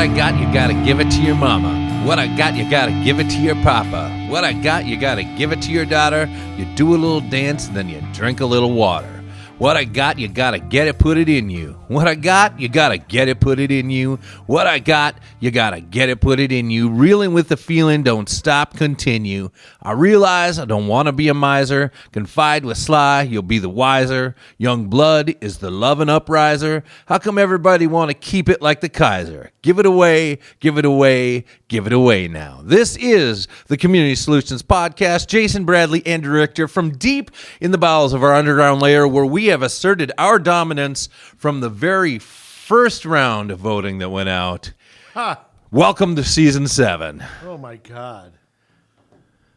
I got, you gotta give it to your mama. What I got, you gotta give it to your papa. What I got, you gotta give it to your daughter. You do a little dance, and then you drink a little water. What I got, you gotta get it, put it in you. What I got, you gotta get it, put it in you. What I got, you gotta get it, put it in you. Reeling with the feeling, don't stop, continue. I realize I don't want to be a miser. Confide with Sly, you'll be the wiser. Young blood is the loving upriser. How come everybody want to keep it like the Kaiser? Give it away, give it away, give it away now. This is the Community Solutions Podcast. Jason Bradley and Director from deep in the bowels of our underground lair, where we have asserted our dominance from the very first round of voting that went out. Welcome to season 7. Oh my God.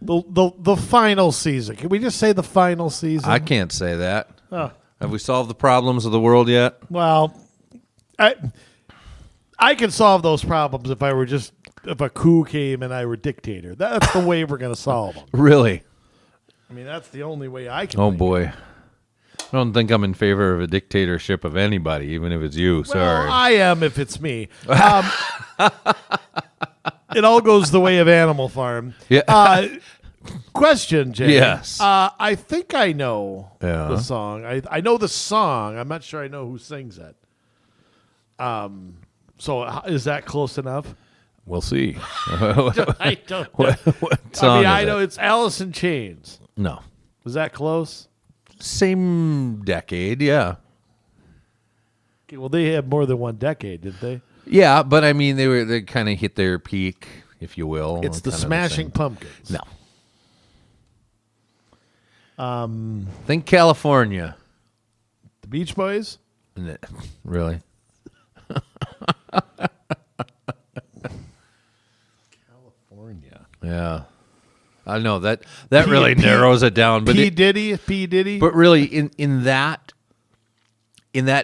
The final season. Can we just say the final season? I can't say that. Have we solved the problems of the world yet? Well, I can solve those problems if a coup came and I were dictator. That's the way we're going to solve them. Really? I mean, that's the only way I can. Oh think boy. of. I don't think I'm in favor of a dictatorship of anybody, even if it's you. Sorry. Well, I am if it's me. It all goes the way of Animal Farm. Yeah. Question, Jay. Yes. I think I know Yeah. the song. I know the song. I'm not sure I know who sings it. So is that close enough? We'll see. I don't know. What song is I know it? it's Alice in Chains. No. Was that close? Same decade, yeah. Okay, well, they had more than one decade, didn't they? Yeah, but I mean, they kind of hit their peak, if you will. It's the kind of Smashing same. Pumpkins. No. Think California. The Beach Boys? Really? California. Yeah. I know that really narrows it down. But P. Diddy. But really, in that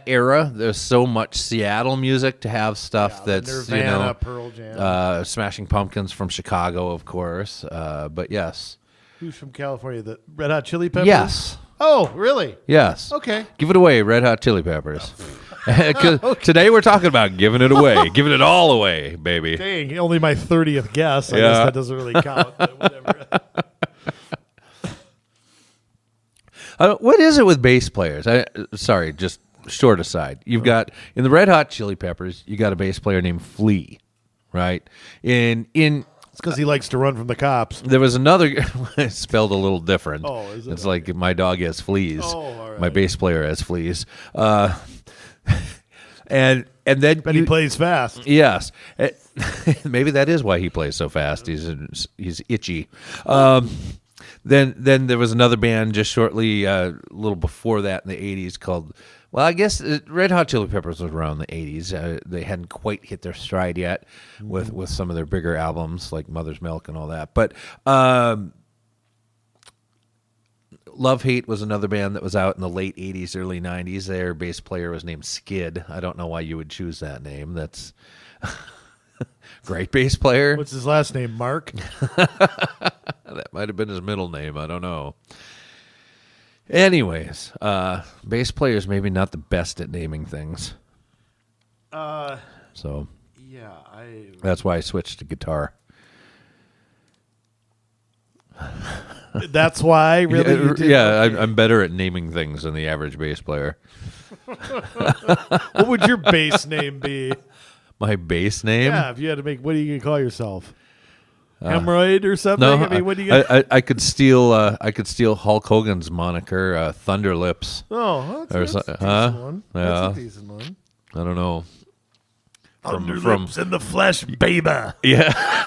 era, there's so much Seattle music to have stuff that's Nirvana, Pearl Jam. Smashing Pumpkins from Chicago, of course. But yes. Who's from California? The Red Hot Chili Peppers? Yes. Oh, really? Yes. Okay. Give it away, Red Hot Chili Peppers. Today we're talking about giving it away, giving it all away, baby. Dang, only my 30th guess. I Yeah. guess that doesn't really count. But whatever. What is it with bass players? Sorry, just short aside. You've got, in the Red Hot Chili Peppers, you got a bass player named Flea, right? In It's because he likes to run from the cops. There was another, it's spelled a little different. Oh, is it? It's like my dog has fleas. Oh, all right. My bass player has fleas. And then But he plays fast. Yes, maybe that is why he plays so fast. He's itchy. Then there was another band just shortly, a little before that in the '80s called. Well, I guess Red Hot Chili Peppers was around the '80s. They hadn't quite hit their stride yet with some of their bigger albums like Mother's Milk and all that. But Love Hate was another band that was out in the late 80s, early 90s. Their bass player was named Skid. I don't know why you would choose that name. That's great bass player. What's his last name? Mark? That might have been his middle name. I don't know. Anyways, bass players maybe not the best at naming things. So Yeah, that's why I switched to guitar. That's why, really? You did? Yeah, I'm better at naming things than the average bass player. What would your bass name be? My bass name? Yeah, if you had to make, what are you going to call yourself? Hemorrhoid or something? No, I mean, what do you got? I could steal Hulk Hogan's moniker, Thunder Lips. Oh, that's a decent one. Yeah. That's a decent one. I don't know. Lips in the flesh, baby. Yeah.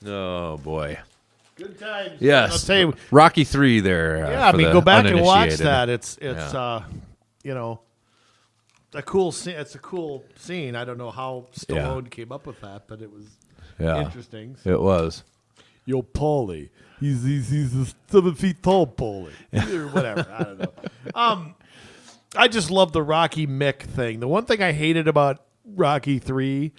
Oh boy. Good times. Yes. I'll tell you, Rocky 3 there. yeah, I mean, go back and watch uninitiated. that. It's a cool scene. It's a cool scene. I don't know how Stallone came up with that, but it was interesting. So. It was. Yo, Paulie. He's a 7 feet tall Paulie. Or whatever. I don't know. I just love the Rocky Mick thing. The one thing I hated about Rocky 3,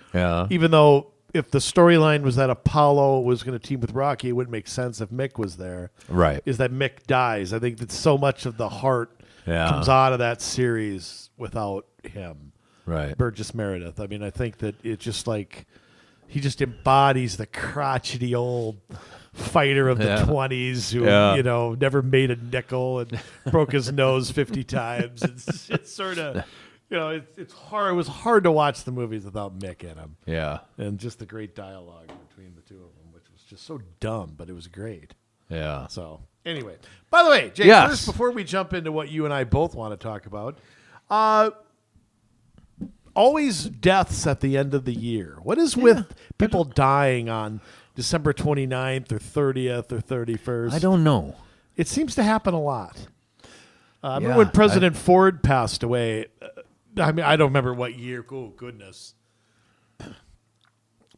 even though if the storyline was that Apollo was going to team with Rocky, it wouldn't make sense if Mick was there. Right. Is that Mick dies. I think that so much of the heart comes out of that series without him, Right. Burgess Meredith. I mean, I think that it's just like he just embodies the crotchety old fighter of the 20s who, never made a nickel and broke his nose 50 times. It's sort of, it's hard. It was hard to watch the movies without Mick in them. Yeah. And just the great dialogue between the two of them, which was just so dumb, but it was great. Yeah. So anyway, by the way, Jay, Yes. first, before we jump into what you and I both want to talk about, always deaths at the end of the year. What is with people dying on December 29th or 30th or 31st? I don't know. It seems to happen a lot. I remember when President Ford passed away. I mean, I don't remember what year. Oh, goodness.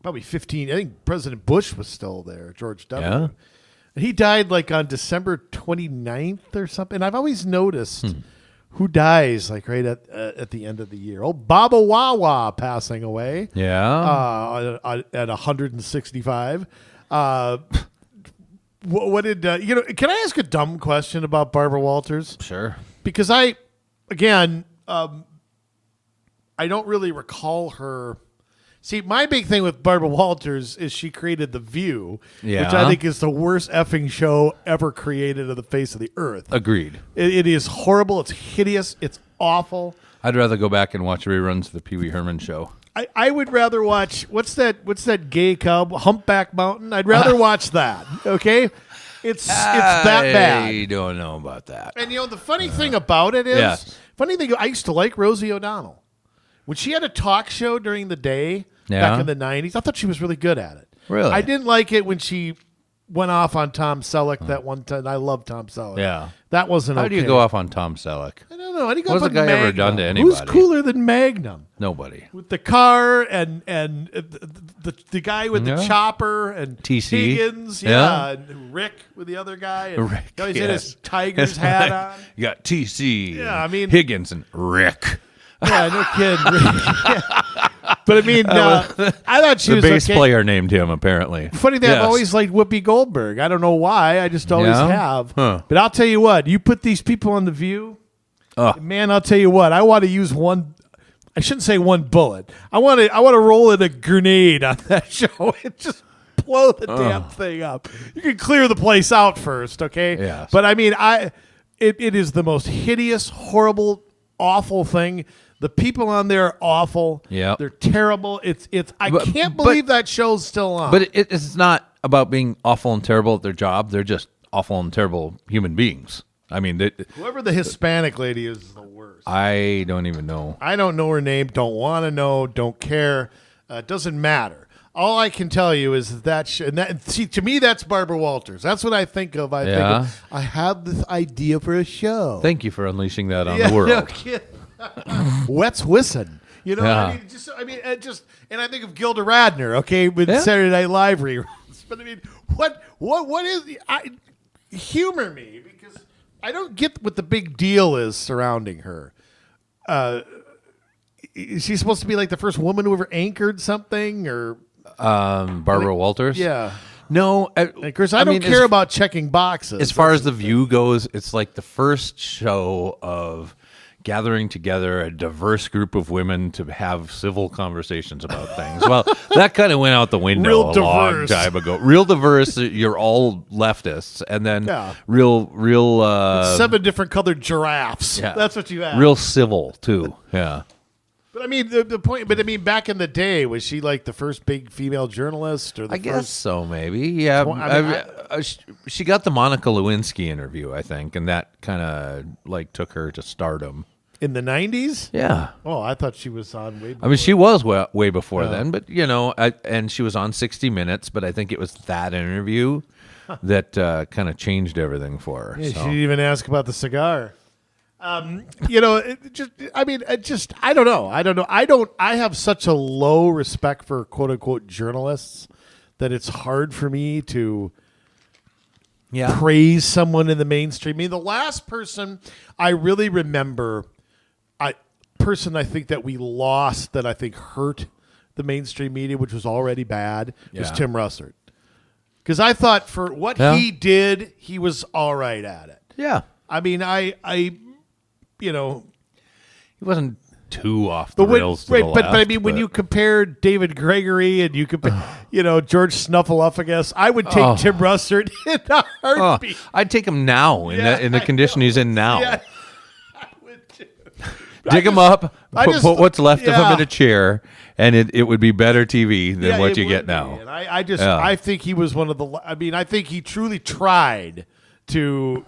Probably 15. I think President Bush was still there, George W. Yeah. And he died like on December 29th or something. And I've always noticed who dies like right at the end of the year. Oh, Baba Wawa passing away. Yeah. At 165. What did can I ask a dumb question about Barbara Walters? Sure. Because I don't really recall her. See, my big thing with Barbara Walters is she created The View, which I think is the worst effing show ever created on the face of the earth. Agreed. It is horrible. It's hideous. It's awful. I'd rather go back and watch reruns of the Pee Wee Herman show. I would rather watch what's that gay cub, Humpback Mountain. I'd rather watch that. Okay, it's that bad. I don't know about that. And the funny thing about it is, I used to like Rosie O'Donnell when she had a talk show during the day back in the 90s. I thought she was really good at it. Really, I didn't like it when she went off on Tom Selleck that one time. I love Tom Selleck. Yeah, that wasn't. How do you go off on Tom Selleck? I don't know. How do you go What's off the on guy Magnum? ever done to anybody? Who's cooler than Magnum? Nobody. With the car and the guy with the chopper and TC. Higgins, and Rick with the other guy. And Rick, he's in his Tiger's hat on. You got TC. Yeah, I mean Higgins and Rick. Yeah, no kidding. But I mean, I thought she the was bass okay. player named him apparently. Funny that I've always liked Whoopi Goldberg. I don't know why. I just always have. Huh. But I'll tell you what. You put these people on The View, man. I'll tell you what. I want to use one. I shouldn't say one bullet. I want to roll in a grenade on that show and just blow the damn thing up. You can clear the place out first, okay? Yes. But I mean, it is the most hideous, horrible, awful thing. The people on there are awful. Yeah, they're terrible. I can't believe that show's still on. But it's not about being awful and terrible at their job. They're just awful and terrible human beings. I mean, whoever the Hispanic lady is the worst. I don't even know. I don't know her name. Don't want to know. Don't care. It doesn't matter. All I can tell you is see, to me, that's Barbara Walters. That's what I think of. I think of, I have this idea for a show. Thank you for unleashing that on the world. No kidding. Wet's Whisson. You know, Yeah. And I think of Gilda Radner, okay, with Saturday Night Live reruns. But I mean, what is humor me, because I don't get what the big deal is surrounding her. Is she supposed to be like the first woman who ever anchored something, or Barbara Walters? Yeah. No, of course, I don't care about checking boxes. As far as The View goes, it's like the first show of gathering together a diverse group of women to have civil conversations about things. Well, that kind of went out the window long time ago. Real diverse, you're all leftists, and then real 7 different colored giraffes. Yeah. That's what you have. Real civil too. Yeah. But I mean, the point. But I mean, back in the day, was she like the first big female journalist? Or I guess so, maybe. Yeah, she got the Monica Lewinsky interview, I think, and that kind of like took her to stardom in the 90s. Yeah. Oh, I thought she was on way before. I mean, she was way before then, but and she was on 60 Minutes. But I think it was that interview that kind of changed everything for her. Yeah, she didn't even ask about the cigar. I don't know. I have such a low respect for quote unquote journalists that it's hard for me to praise someone in the mainstream. I mean, the last person I really remember, I think that we lost that I think hurt the mainstream media, which was already bad, was Tim Russert. Because I thought for what he did, he was all right at it. Yeah. I mean, He wasn't too off the rails to the left, but I mean, when you compare David Gregory and you compare, George Snuffleupagus, I would take Tim Russert in a heartbeat. I'd take him now in the condition he's in now. Yeah, I would too. Dig him up, put what's left of him in a chair, and it would be better TV than what you get now. And I think he was one of the. I mean, I think he truly tried to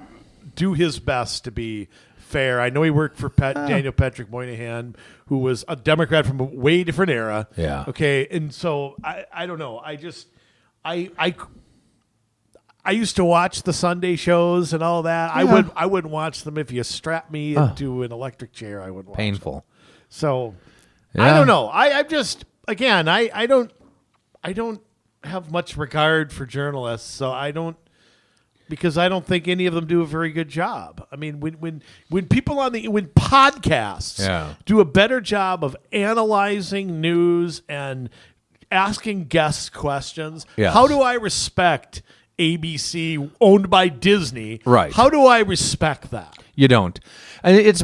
do his best to be fair. I know he worked for Daniel Patrick Moynihan, who was a Democrat from a way different era. Yeah. Okay, and so I don't know. I used to watch the Sunday shows and all that. Yeah. I wouldn't watch them if you strapped me into an electric chair. I wouldn't watch Painful. them. So Yeah. I don't know. I'm just again. I don't have much regard for journalists. So I don't. Because I don't think any of them do a very good job. I mean, when people when podcasts do a better job of analyzing news and asking guests questions, how do I respect ABC owned by Disney? Right. How do I respect that? You don't. And it's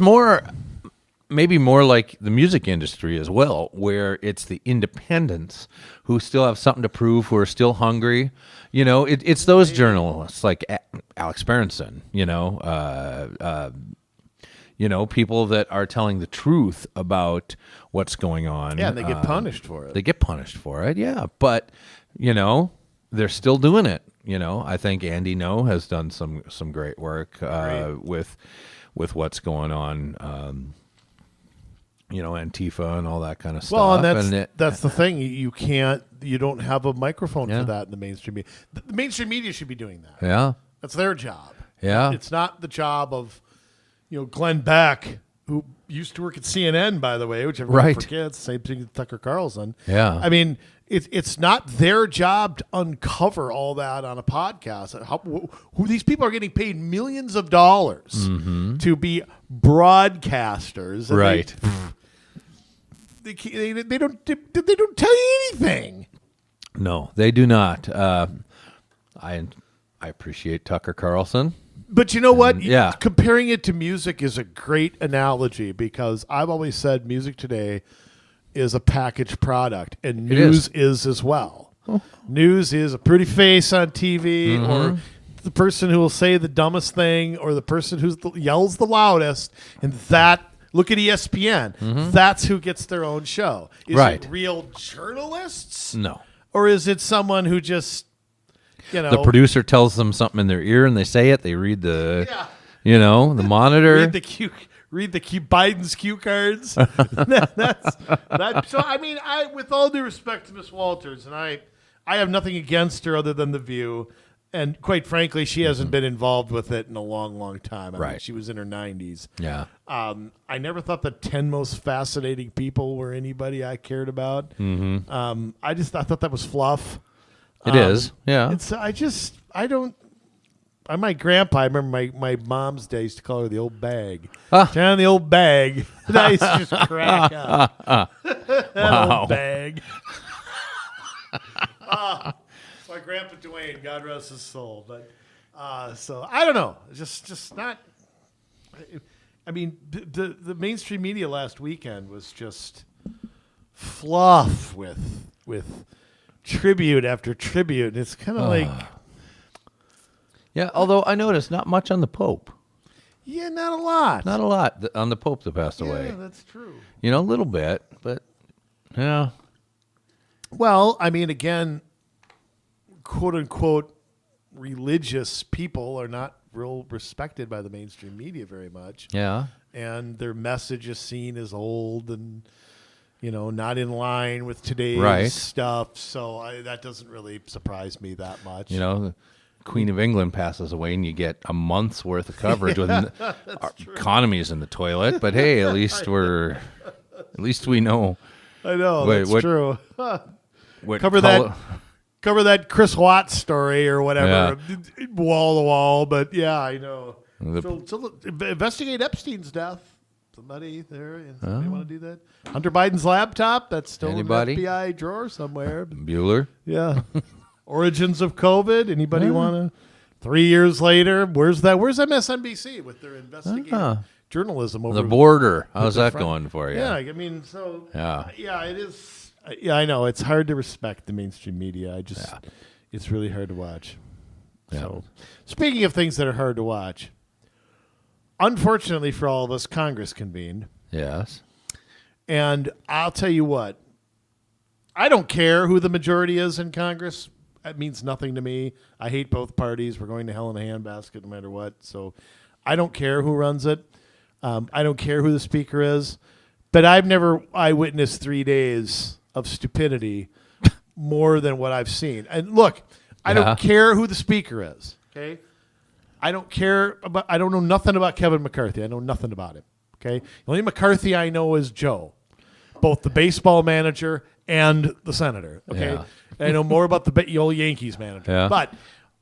maybe more like the music industry as well, where it's the independents who still have something to prove, who are still hungry. It's those journalists like Alex Berenson, people that are telling the truth about what's going on. Yeah, and they get punished for it. They get punished for it, yeah. But, they're still doing it. I think Andy No has done some great work with what's going on. Antifa and all that kind of stuff. Well, and that's the thing. You don't have a microphone for that in the mainstream media. The mainstream media should be doing that. Yeah. That's their job. Yeah. It's not the job of, Glenn Beck, who used to work at CNN, by the way, which everyone forgets. Same thing with Tucker Carlson. Yeah. I mean, it's not their job to uncover all that on a podcast. Who these people are getting paid millions of dollars to be broadcasters. Right. They don't tell you anything. No, they do not. I appreciate Tucker Carlson. But you know what? Yeah. Comparing it to music is a great analogy because I've always said music today is a packaged product, and news is as well. Oh. News is a pretty face on TV or the person who will say the dumbest thing or the person who yells the loudest, and that... Look at ESPN. That's who gets their own show. Is it real journalists? No. Or is it someone who just, The producer tells them something in their ear and they say it. They read the, the monitor. Read the Biden's cue cards. So, I mean, with all due respect to Miss Walters, and I have nothing against her other than The View. And quite frankly, she hasn't been involved with it in a long, long time. I mean, she was in her 90s. Yeah. I never thought the 10 most fascinating people were anybody I cared about. I thought that was fluff. It is. Yeah. My grandpa, I remember my mom's day used to call her the old bag. Down the old bag. And I used to just crack up. That old bag. My grandpa Dwayne, God rest his soul, but so I don't know. Just not. I mean, the mainstream media last weekend was just fluff with tribute after tribute. It's kind of like, yeah. Although I noticed not much on the Pope. Yeah, not a lot. Not a lot on the Pope that passed away. Yeah, that's true. A little bit, but yeah. Well, I mean, again, quote unquote religious people are not real respected by the mainstream media very much. Yeah. And their message is seen as old and, not in line with today's stuff. So that doesn't really surprise me that much. The Queen of England passes away and you get a month's worth of coverage when our economy's in the toilet. But hey, at least we know. I know. That's true. Cover Cover that Chris Watts story or whatever, wall to wall. But yeah, I know. So investigate Epstein's death. Somebody there, somebody want to do that? Hunter Biden's laptop, that's still in the FBI drawer somewhere. Bueller. Yeah. Origins of COVID. Anybody want to? 3 years later, where's MSNBC with their investigative journalism over The border. How's the that front. going for you? Yeah, I mean, so Yeah. it is. Yeah, I know it's hard to respect the mainstream media. It's really hard to watch. Yeah. So, speaking of things that are hard to watch, unfortunately for all of us, Congress convened, Yes. and I'll tell you what, I don't care who the majority is in Congress. That means nothing to me. I hate both parties. We're going to hell in a handbasket no matter what. So I don't care who runs it. I don't care who the speaker is. But I've never eyewitnessed 3 days of stupidity more than what I've seen. And look, I don't care who the speaker is. Okay, I don't care about. I don't know nothing about Kevin McCarthy. I know nothing about him. Okay, the only McCarthy I know is Joe, both the baseball manager and the senator. Okay, Yeah. I know more about the old Yankees manager. Yeah. But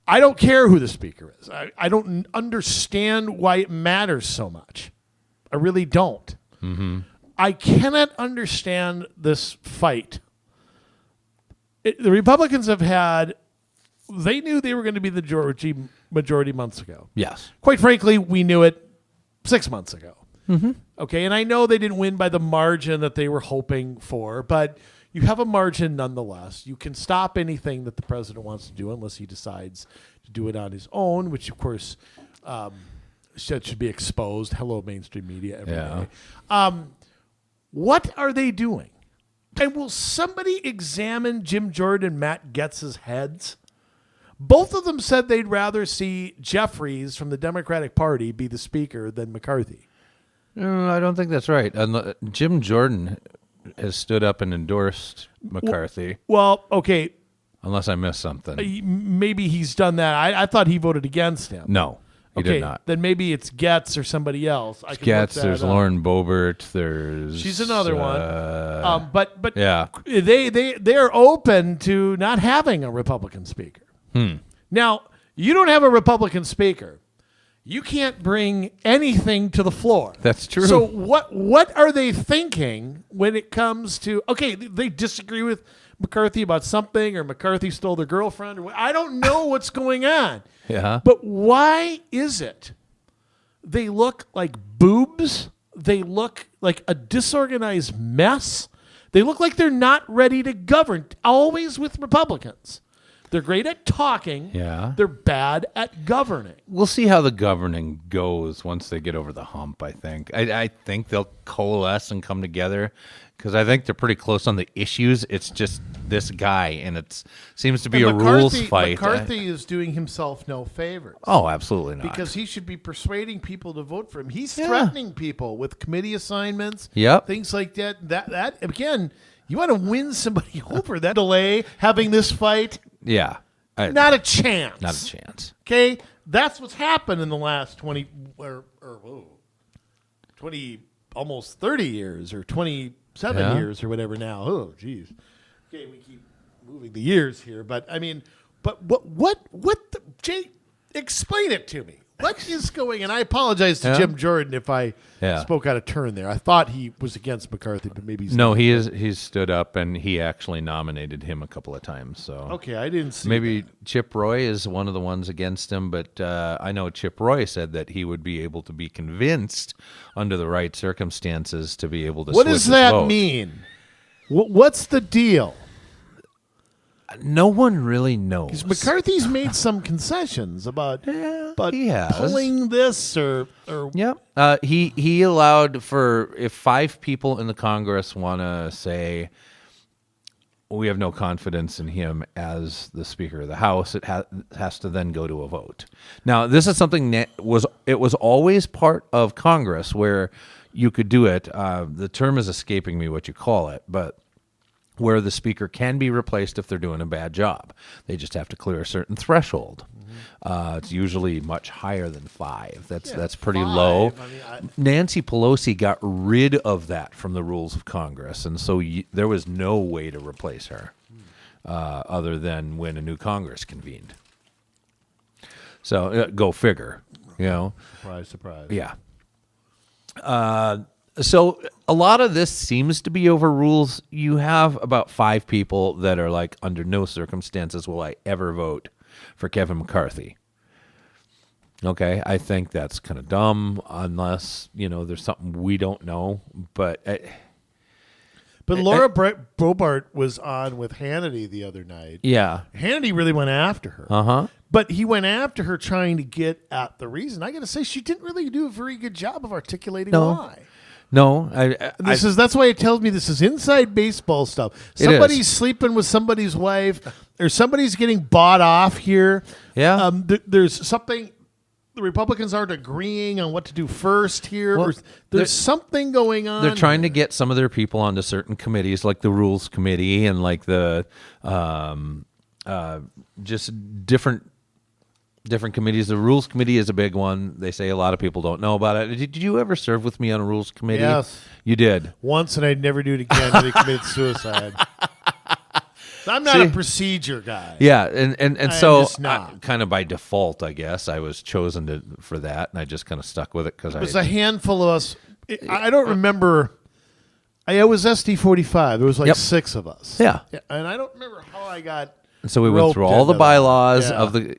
I don't care who the speaker is. I don't understand why it matters so much. I really don't. Mm-hmm. I cannot understand this fight. The Republicans have had. They knew they were going to be the majority months ago. Yes. Quite frankly, we knew it 6 months ago. Mm-hmm. Okay, and I know they didn't win by the margin that they were hoping for, but you have a margin nonetheless. You can stop anything that the president wants to do unless he decides to do it on his own, which, of course, should be exposed. Hello, mainstream media every day. What are they doing? And will somebody examine Jim Jordan and Matt Getz's heads? Both of them said they'd rather see Jeffries from the Democratic Party be the speaker than McCarthy. I don't think that's right. Jim Jordan has stood up and endorsed McCarthy. Well, okay, Unless I missed something. maybe he's done that. I thought he voted against him. No, he Okay, did not. then maybe it's Getz or somebody else. I can look Getz, that there's up. Lauren Boebert, there's... She's another one. But yeah. they're open to not having a Republican speaker. Now, you don't have a Republican speaker. You can't bring anything to the floor. That's true. So what are they thinking when it comes to, okay, they disagree with McCarthy about something, or McCarthy stole their girlfriend, or I don't know what's going on. Yeah. But why is it they look like boobs? They look like a disorganized mess. They look like they're not ready to govern, always with Republicans. They're great at talking. Yeah. They're bad at governing. We'll see how the governing goes once they get over the hump, I think. I think they'll coalesce and come together because I think they're pretty close on the issues. It's just this guy, and it seems to be a rules fight. McCarthy is doing himself no favors. Oh, absolutely not. Because he should be persuading people to vote for him. He's threatening people with committee assignments, things like that. That again, you want to win somebody over. That delay, having this fight, yeah. Not a chance. Not a chance. Okay? That's what's happened in the last 20, almost 30 years, or 27 years, or whatever now. Oh, geez. Okay, we keep moving the years here. But, I mean, Jay, explain it to me. What is going on? I apologize to Jim Jordan if I spoke out of turn there. I thought he was against McCarthy, but maybe he's no. not. He's stood up, and he actually nominated him a couple of times. So okay, I didn't see. Maybe that. Chip Roy is one of the ones against him, but I know Chip Roy said that he would be able to be convinced under the right circumstances to be able to. What switch does his that vote. mean? What's the deal? No one really knows. Because McCarthy's made some concessions about he has. pulling this or Yep. He allowed for if 5 people in the Congress want to say we have no confidence in him as the Speaker of the House, it has to then go to a vote. Now, this is something that was always part of Congress where you could do it. The term is escaping me what you call it, but where the speaker can be replaced if they're doing a bad job. They just have to clear a certain threshold. It's usually much higher than 5. That's pretty 5. low. I mean, Nancy Pelosi got rid of that from the rules of Congress, and so there was no way to replace her other than when a new Congress convened. So go figure, you know. Surprise, surprise. Yeah. So a lot of this seems to be over rules. You have about 5 people that are like, under no circumstances will I ever vote for Kevin McCarthy. Okay, I think that's kind of dumb unless, there's something we don't know. But But Laura Brobart was on with Hannity the other night. yeah. Hannity really went after her. Uh-huh. But he went after her trying to get at the reason. I got to say, she didn't really do a very good job of articulating why. No, That's why it tells me this is inside baseball stuff. Somebody's sleeping with somebody's wife, or somebody's getting bought off here. Yeah. There's something. The Republicans aren't agreeing on what to do first here. Well, there's something going on. They're trying to get some of their people onto certain committees, like the Rules Committee and like the just different committees. The Rules Committee is a big one. They say a lot of people don't know about it. Did you ever serve with me on a Rules Committee? Yes. You did? Once, and I'd never do it again until he committed suicide. I'm not a procedure guy. Yeah, and so kind of by default, I guess, I was chosen for that, and I just kind of stuck with it because it was a handful of us. I don't remember. I was SD45. There was like 6 of us. Yeah, and I don't remember how I got. And so we went through all the bylaws of the,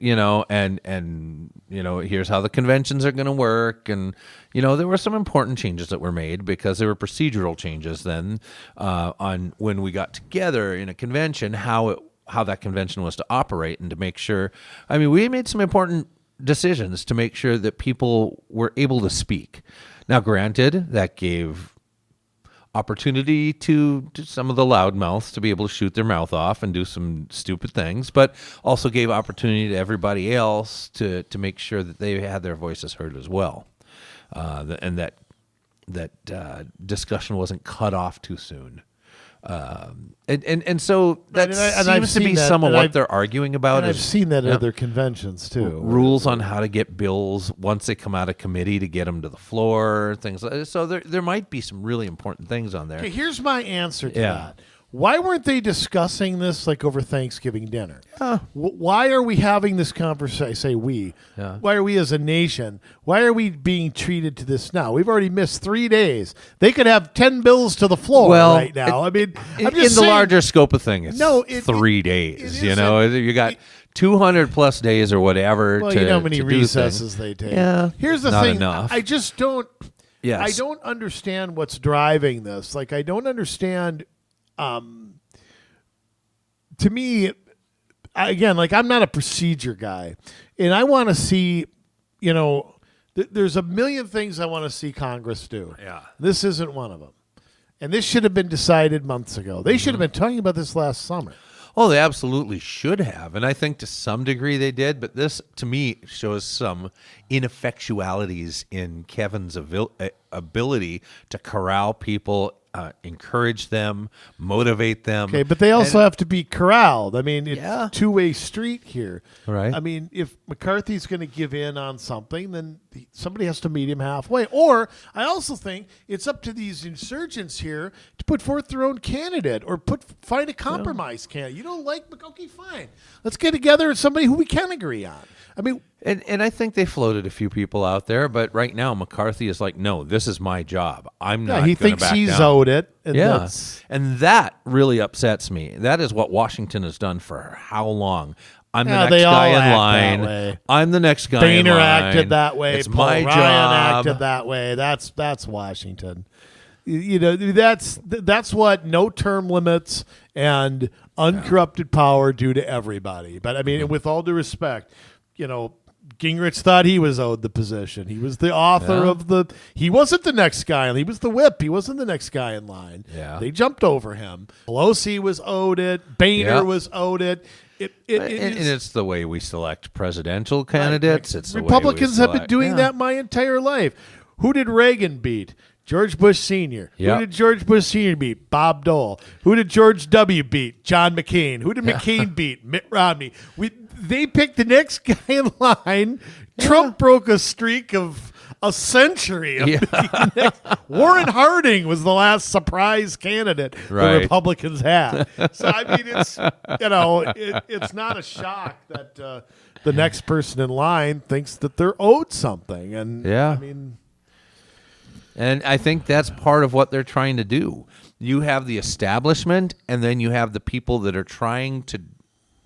and here's how the conventions are going to work. And, there were some important changes that were made because there were procedural changes then on when we got together in a convention, how that convention was to operate and to make sure. I mean, we made some important decisions to make sure that people were able to speak. Now, granted, that gave opportunity to some of the loudmouths to be able to shoot their mouth off and do some stupid things, but also gave opportunity to everybody else to make sure that they had their voices heard as well, and that discussion wasn't cut off too soon. And so that seems to be some of what they're arguing about. And I've seen that at other conventions too. Rules on how to get bills once they come out of committee to get them to the floor, things like that. So there might be some really important things on there. Okay, here's my answer to that. Why weren't they discussing this like over Thanksgiving dinner? Why are we having this conversation? I say we. Yeah. Why are we as a nation? Why are we being treated to this now? We've already missed 3 days. They could have 10 bills to the floor right now. I'm just in the larger scope of things. 3 days. You got 200 plus days or whatever. Well, you know how many recesses they take. Yeah, here's the not thing. Enough. I just don't. Yes. I don't understand what's driving this. Like, I don't understand. To me, again, like, I'm not a procedure guy, and I want to see, there's a million things I want to see Congress do. Yeah. This isn't one of them. And this should have been decided months ago. They should have been talking about this last summer. Oh, they absolutely should have. And I think to some degree they did. But this, to me, shows some ineffectualities in Kevin's ability to corral people, encourage them, motivate them. Okay, but they also have to be corralled. I mean, it's a two-way street here. Right. I mean, if McCarthy's going to give in on something, then somebody has to meet him halfway. Or I also think it's up to these insurgents here to put forth their own candidate or find a compromise candidate. You don't like, okay, fine. Let's get together with somebody who we can agree on. I mean, and I think they floated a few people out there, but right now McCarthy is like, no, this is my job. I'm not. He thinks he's owed it. And and that really upsets me. That is what Washington has done for how long? I'm the next guy in line. I'm the next guy in line. Boehner acted that way. It's Paul my Ryan job. acted that way. That's Washington. That's what no term limits and uncorrupted power do to everybody. But I mean, with all due respect, Gingrich thought he was owed the position. He was the author of he wasn't the next guy. He was the whip. He wasn't the next guy in line. Yeah. They jumped over him. Pelosi was owed it. Boehner was owed it. And it's the way we select presidential candidates. It's the Republicans way we have been doing that my entire life. Who did Reagan beat? George Bush Sr. Yep. Who did George Bush Sr. beat? Bob Dole. Who did George W. beat? John McCain. Who did McCain beat? Mitt Romney. They picked the next guy in line. Trump broke a streak of a century. Warren Harding was the last surprise candidate the Republicans had. So I mean, it's not a shock that the next person in line thinks that they're owed something. And I mean. And I think that's part of what they're trying to do. You have the establishment, and then you have the people that are trying to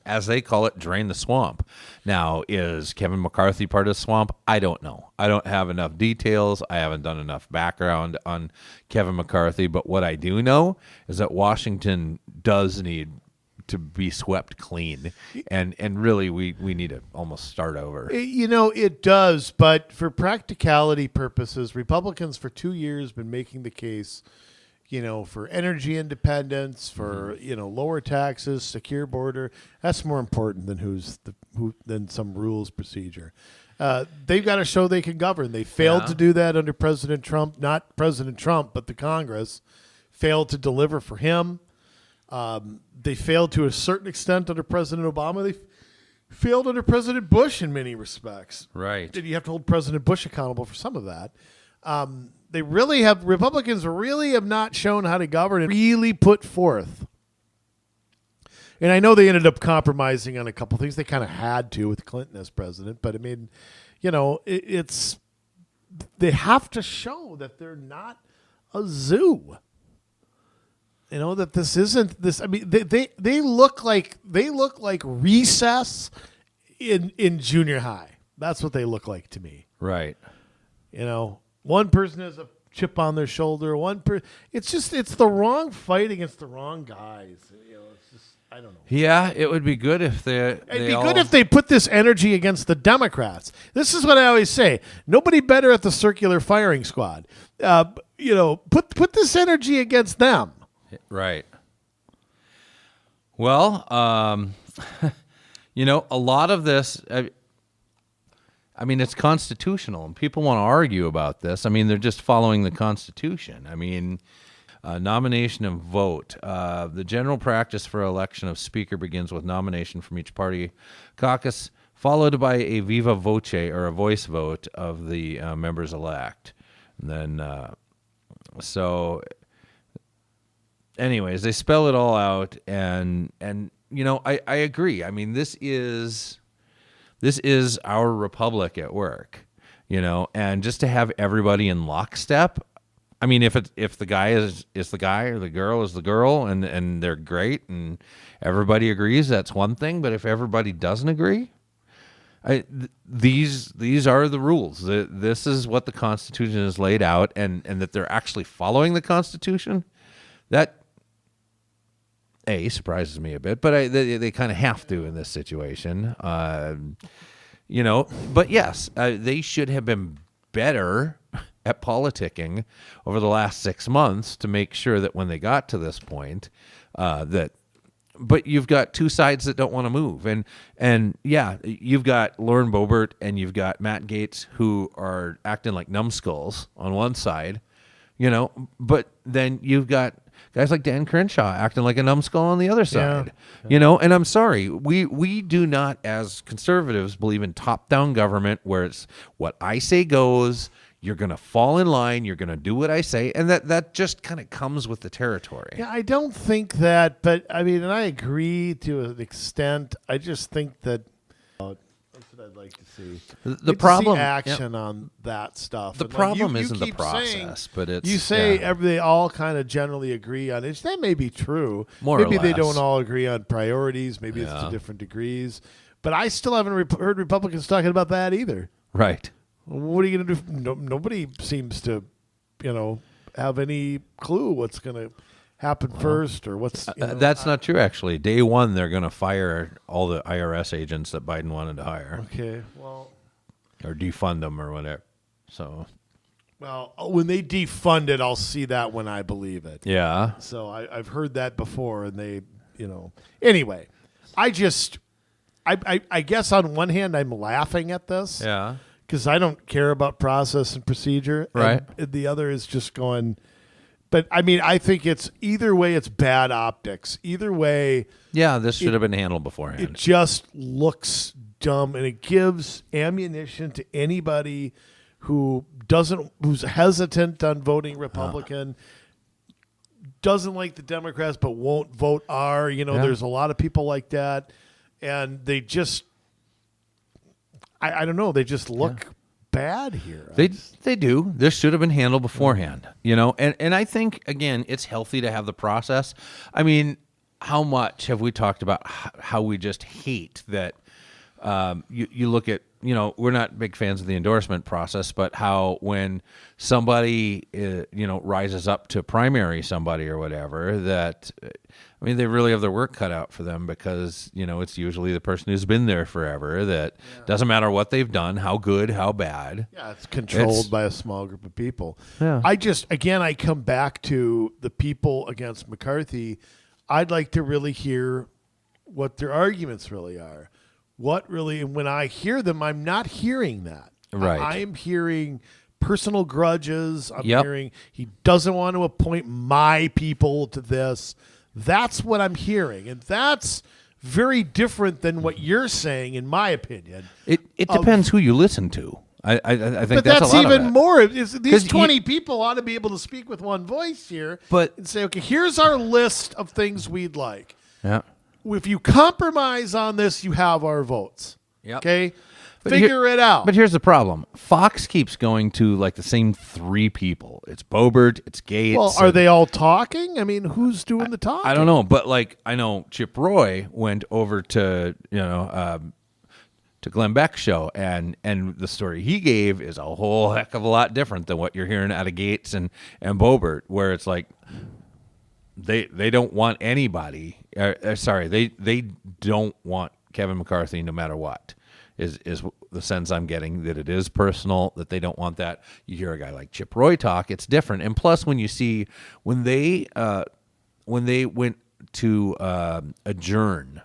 as they call it, drain the swamp. Now, is Kevin McCarthy part of the swamp? I don't know. I don't have enough details. I haven't done enough background on Kevin McCarthy. But what I do know is that Washington does need to be swept clean, and really we need to almost start over. It does, but for practicality purposes, Republicans for 2 years been making the case, for energy independence, for lower taxes, secure border. That's more important than than some rules procedure. They've got to show they can govern. They failed to do that under President Trump. Not President Trump, but the Congress failed to deliver for him. They failed to a certain extent under President Obama. They failed under President Bush in many respects. Right. And you have to hold President Bush accountable for some of that. Republicans really have not shown how to govern and really put forth. And I know they ended up compromising on a couple things. They kind of had to with Clinton as president. But, I mean, they have to show that they're not a zoo. That this isn't this. I mean, they look like recess in junior high. That's what they look like to me. Right. One person has a chip on their shoulder. It's the wrong fight against the wrong guys. It's just, I don't know. Yeah, it would be good if good if they put this energy against the Democrats. This is what I always say. Nobody better at the circular firing squad. Put this energy against them. Right. Well, a lot of this, I mean, it's constitutional, and people want to argue about this. I mean, they're just following the Constitution. I mean, nomination and vote. The general practice for election of speaker begins with nomination from each party caucus, followed by a viva voce, or a voice vote, of the members-elect. And then, anyways, they spell it all out, and I agree. I mean, this is our republic at work, and just to have everybody in lockstep. I mean, if the guy is the guy, or the girl is the girl, and they're great, and everybody agrees, that's one thing. But if everybody doesn't agree, these are the rules. This is what the Constitution has laid out, and that they're actually following the Constitution. That surprises me a bit, but they kind of have to in this situation. But yes, they should have been better at politicking over the last 6 months to make sure that when they got to this point, but you've got two sides that don't want to move. And yeah, you've got Lauren Boebert and you've got Matt Gaetz, who are acting like numbskulls on one side, but then you've got guys like Dan Crenshaw acting like a numbskull on the other side. And I'm sorry, we do not, as conservatives, believe in top-down government where it's what I say goes. You're going to fall in line. You're going to do what I say. And that just kind of comes with the territory. Yeah, I don't think that, but I mean, and I agree to an extent. I just think that that's what I'd like to see. The problem, action on that stuff. The problem isn't the process, but it's you say they all kind of generally agree on it. That may be true. More maybe or less. They don't all agree on priorities. Maybe it's to different degrees. But I still haven't heard Republicans talking about that either. Right. What are you going to do? Nobody seems to, have any clue what's going to happen first or what's. That's not true, actually. Day one, they're going to fire all the IRS agents that Biden wanted to hire. Okay, well. Or defund them or whatever. So. Well, when they defund it, I'll see that when I believe it. Yeah. So I've heard that before, and they, Anyway, I guess on one hand, I'm laughing at this. Yeah. Because I don't care about process and procedure. Right. And the other is just going. But, I mean, I think it's either way, it's bad optics. Either way. Yeah, this should have been handled beforehand. It just looks dumb, and it gives ammunition to anybody who's hesitant on voting Republican, doesn't like the Democrats but won't vote R. There's a lot of people like that, and they just. I don't know. They just look bad here. They do. This should have been handled beforehand, And I think, again, it's healthy to have the process. I mean, how much have we talked about how we just hate that? You look at, we're not big fans of the endorsement process, but how when somebody, rises up to primary somebody or whatever, that, they really have their work cut out for them because, it's usually the person who's been there forever that doesn't matter what they've done, how good, how bad. Yeah, it's controlled by a small group of people. Yeah. I come back to the people against McCarthy. I'd like to really hear what their arguments really are. And when I hear them, I'm not hearing that. Right. I am hearing personal grudges. I'm Yep. hearing he doesn't want to appoint my people to this. That's what I'm hearing. And that's very different than what you're saying, in my opinion. It depends who you listen to. I think But that's a lot even of it. more. These 20 he- people ought to be able to speak with one voice here But- and say, okay, here's our list of things we'd like. Yeah. If you compromise on this, you have our votes. Yep. Okay? But Figure it out. But here's the problem. Fox keeps going to like the same three people. It's Boebert, it's Gates. Well, are they all talking? I mean, who's doing the talking? I don't know, but like I know Chip Roy went over to to Glenn Beck's show, and the story he gave is a whole heck of a lot different than what you're hearing out of Gates and Boebert, where it's like they don't want anybody. They don't want Kevin McCarthy no matter what. Is the sense I'm getting, that it is personal, that they don't want that. You hear a guy like Chip Roy talk, it's different. And plus, when you see when they went to adjourn,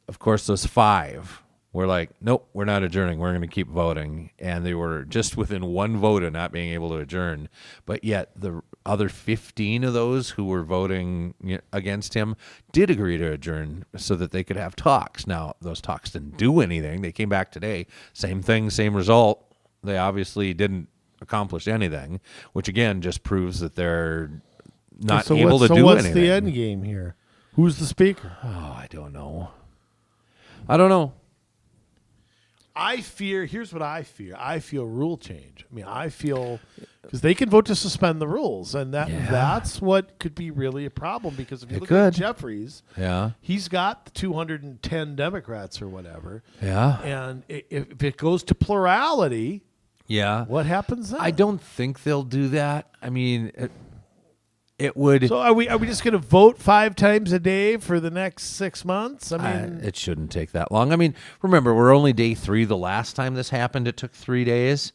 of course, those five were like, nope, we're not adjourning. We're going to keep voting. And they were just within one vote of not being able to adjourn. But yet the other 15 of those who were voting against him did agree to adjourn so that they could have talks. Now, those talks didn't do anything. They came back today. Same thing, same result. They obviously didn't accomplish anything, which, again, just proves that they're not able to do anything. So what's the end game here? Who's the speaker? Oh, I don't know. Here's what I fear. I feel rule change. I feel because they can vote to suspend the rules, and that's what could be really a problem. Because if you look at Jeffries, he's got 210 Democrats or whatever. Yeah. And if it goes to plurality, what happens then? I don't think they'll do that. It would. So are we just going to vote 5 times a day for the next 6 months? It shouldn't take that long. Remember, we're only day 3. The last time this happened, it took 3 days.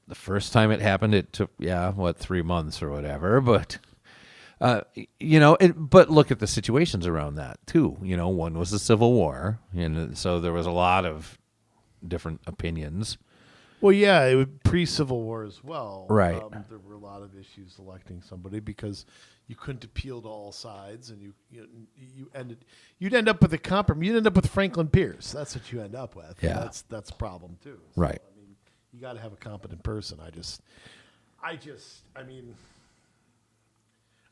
The first time it happened, it took 3 months or whatever. But but look at the situations around that too. One was the Civil War, and so there was a lot of different opinions. Well, yeah, it was pre-Civil War as well. Right. There were a lot of issues electing somebody because you couldn't appeal to all sides, and you'd end up with a compromise. You'd end up with Franklin Pierce. That's what you end up with. Yeah. That's a problem too. So, Right. You got to have a competent person. I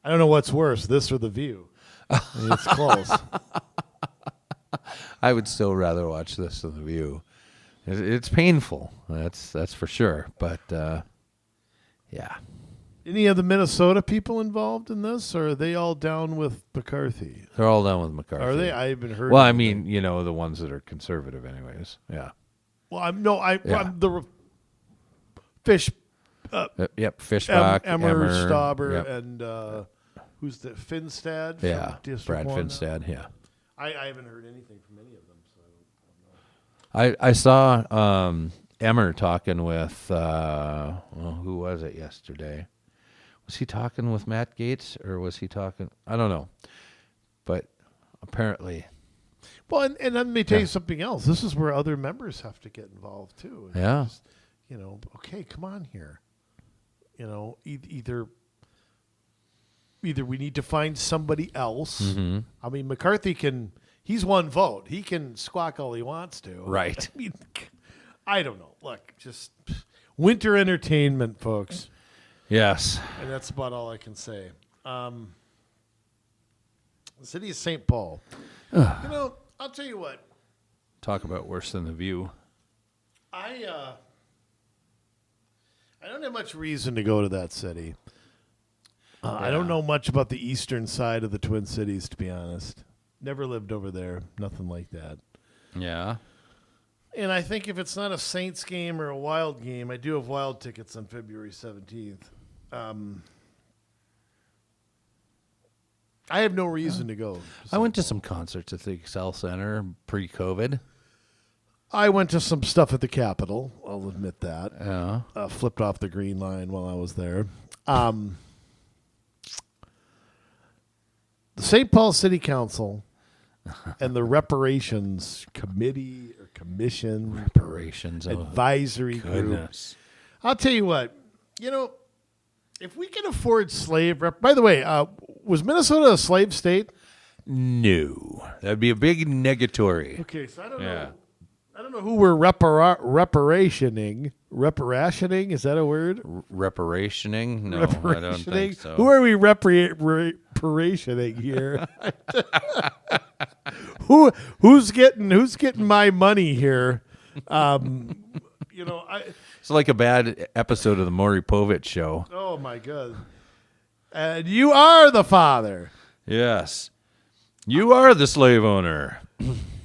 don't know what's worse, this or The View. It's close. I would still rather watch this than The View. It's painful. That's for sure. But yeah. Any of the Minnesota people involved in this, or are they all down with McCarthy? They're all down with McCarthy. Are they? I haven't heard. Well, the ones that are conservative, anyways. Yeah. Well, I'm the Fish. Yep. Fishbach, Emmer, Stauber, yep. and who's the Finstad? Yeah. District Brad 1? Finstad. Yeah. I haven't heard anything from any of them, so I don't know. I saw Emmer talking with who was it yesterday? Was he talking with Matt Gaetz, or was he talking? I don't know, but apparently. Well, and let me tell you something else. This is where other members have to get involved too. And Yeah. just, okay, come on here. Either we need to find somebody else. Mm-hmm. McCarthy he's one vote. He can squawk all he wants to. Right. I don't know. Look, just winter entertainment, folks. Yes. And that's about all I can say. The city of St. Paul. I'll tell you what. Talk about worse than The View. I don't have much reason to go to that city. I don't know much about the eastern side of the Twin Cities, to be honest. Never lived over there. Nothing like that. Yeah. And I think if it's not a Saints game or a Wild game, I do have Wild tickets on February 17th. I have no reason to go. I went to some concerts at the Excel Center pre-COVID. I went to some stuff at the Capitol. I'll admit that. Yeah. Flipped off the green line while I was there. The St. Paul City Council and the Reparations Committee or Commission, Reparations Advisory Group. I'll tell you what, if we can afford slave by the way, was Minnesota a slave state? No. That'd be a big negatory. Okay, so I don't know. I don't know who we're reparationing. Reparationing, is that a word? Reparationing? No, I don't think so. Who are we reparationing here? Who's getting my money here? It's like a bad episode of the Maury Povich show. Oh my God! And you are the father. Yes, you are the slave owner.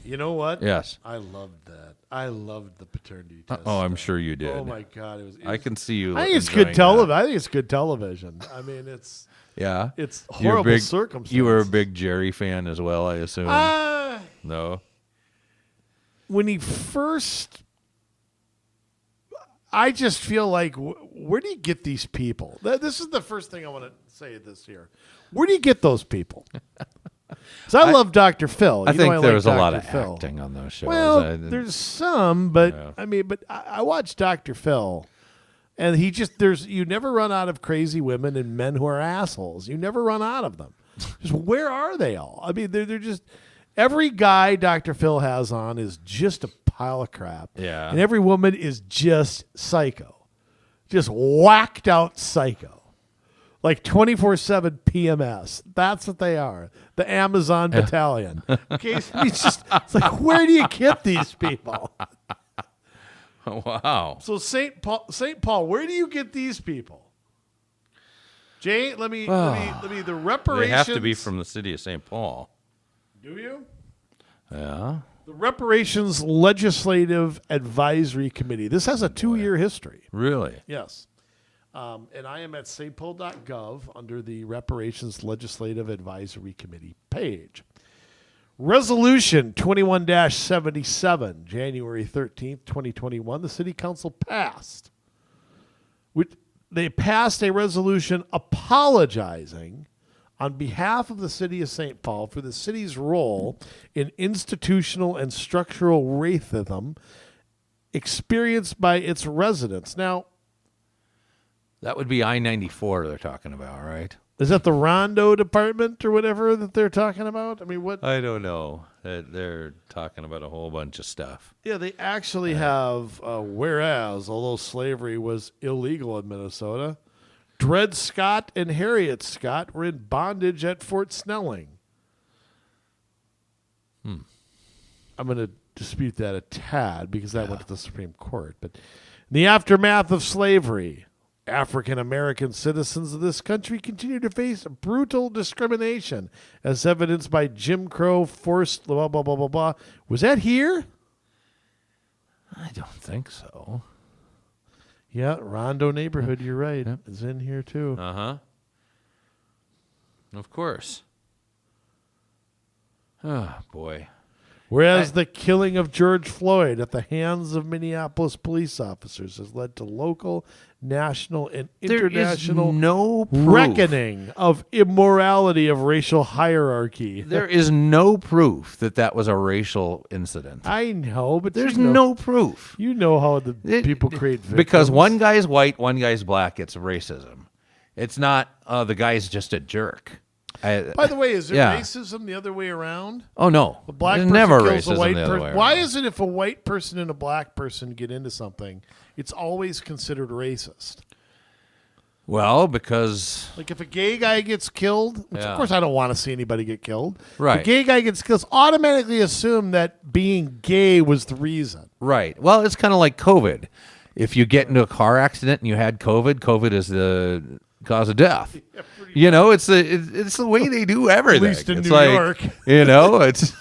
You know what? Yes, I loved that. I loved the paternity test. Oh, I'm sure you did. Oh my God! It was I can see you. I think it's good television. I think it's good television. I mean, it's horrible circumstances. You were a big Jerry fan as well, I assume. No. When he first, I just feel like, where do you get these people? This is the first thing I want to say this year. Where do you get those people? So I love Dr. Phil. I think there was a lot of acting on those shows. Well, there's some, but I watched Dr. Phil, and you never run out of crazy women and men who are assholes. You never run out of them. Just where are they all? I mean, they're just every guy Dr. Phil has on is just a pile of crap. Yeah, and every woman is just psycho, just whacked out psycho. Like 24/7 PMS. That's what they are. The Amazon Battalion. Okay, so it's like, where do you get these people? Wow. So St. Paul, where do you get these people? Jay, let me the reparations. They have to be from the city of St. Paul. Do you? Yeah. The Reparations Legislative Advisory Committee. This has a 2-year history. Really? Yes. And I am at stpaul.gov under the Reparations Legislative Advisory Committee page. Resolution 21-77, January 13th, 2021, the City Council passed. They passed a resolution apologizing on behalf of the City of St. Paul for the city's role in institutional and structural racism experienced by its residents. Now, that would be I-94 they're talking about, right? Is that the Rondo department or whatever that they're talking about? I mean, what? I don't know. They're talking about a whole bunch of stuff. Yeah, they actually have, whereas, although slavery was illegal in Minnesota, Dred Scott and Harriet Scott were in bondage at Fort Snelling. I'm going to dispute that a tad because that went to the Supreme Court. But in the aftermath of slavery, African-American citizens of this country continue to face brutal discrimination, as evidenced by Jim Crow forced blah, blah, blah, blah, blah. Was that here? I don't think so. Yeah, Rondo neighborhood, you're right. Yep. It's in here, too. Uh-huh. Of course. Oh, boy. Whereas the killing of George Floyd at the hands of Minneapolis police officers has led to local, national, and international reckoning of immorality of racial hierarchy. There is no proof that was a racial incident. I know, but there's no proof. You know how the people create victims. Because one guy's white, one guy's black, it's racism. It's not the guy's just a jerk. By the way, is there racism the other way around? Oh, no. A black There's person never kills a racism white the other way person. around. Why is it if a white person and a black person get into something, it's always considered racist? Well, because... Like if a gay guy gets killed, which of course I don't want to see anybody get killed. Right. If a gay guy gets killed, automatically assume that being gay was the reason. Right. Well, it's kind of like COVID. If you get into a car accident and you had COVID, COVID is the cause of death. It's the way they do everything. At least in it's New York. It's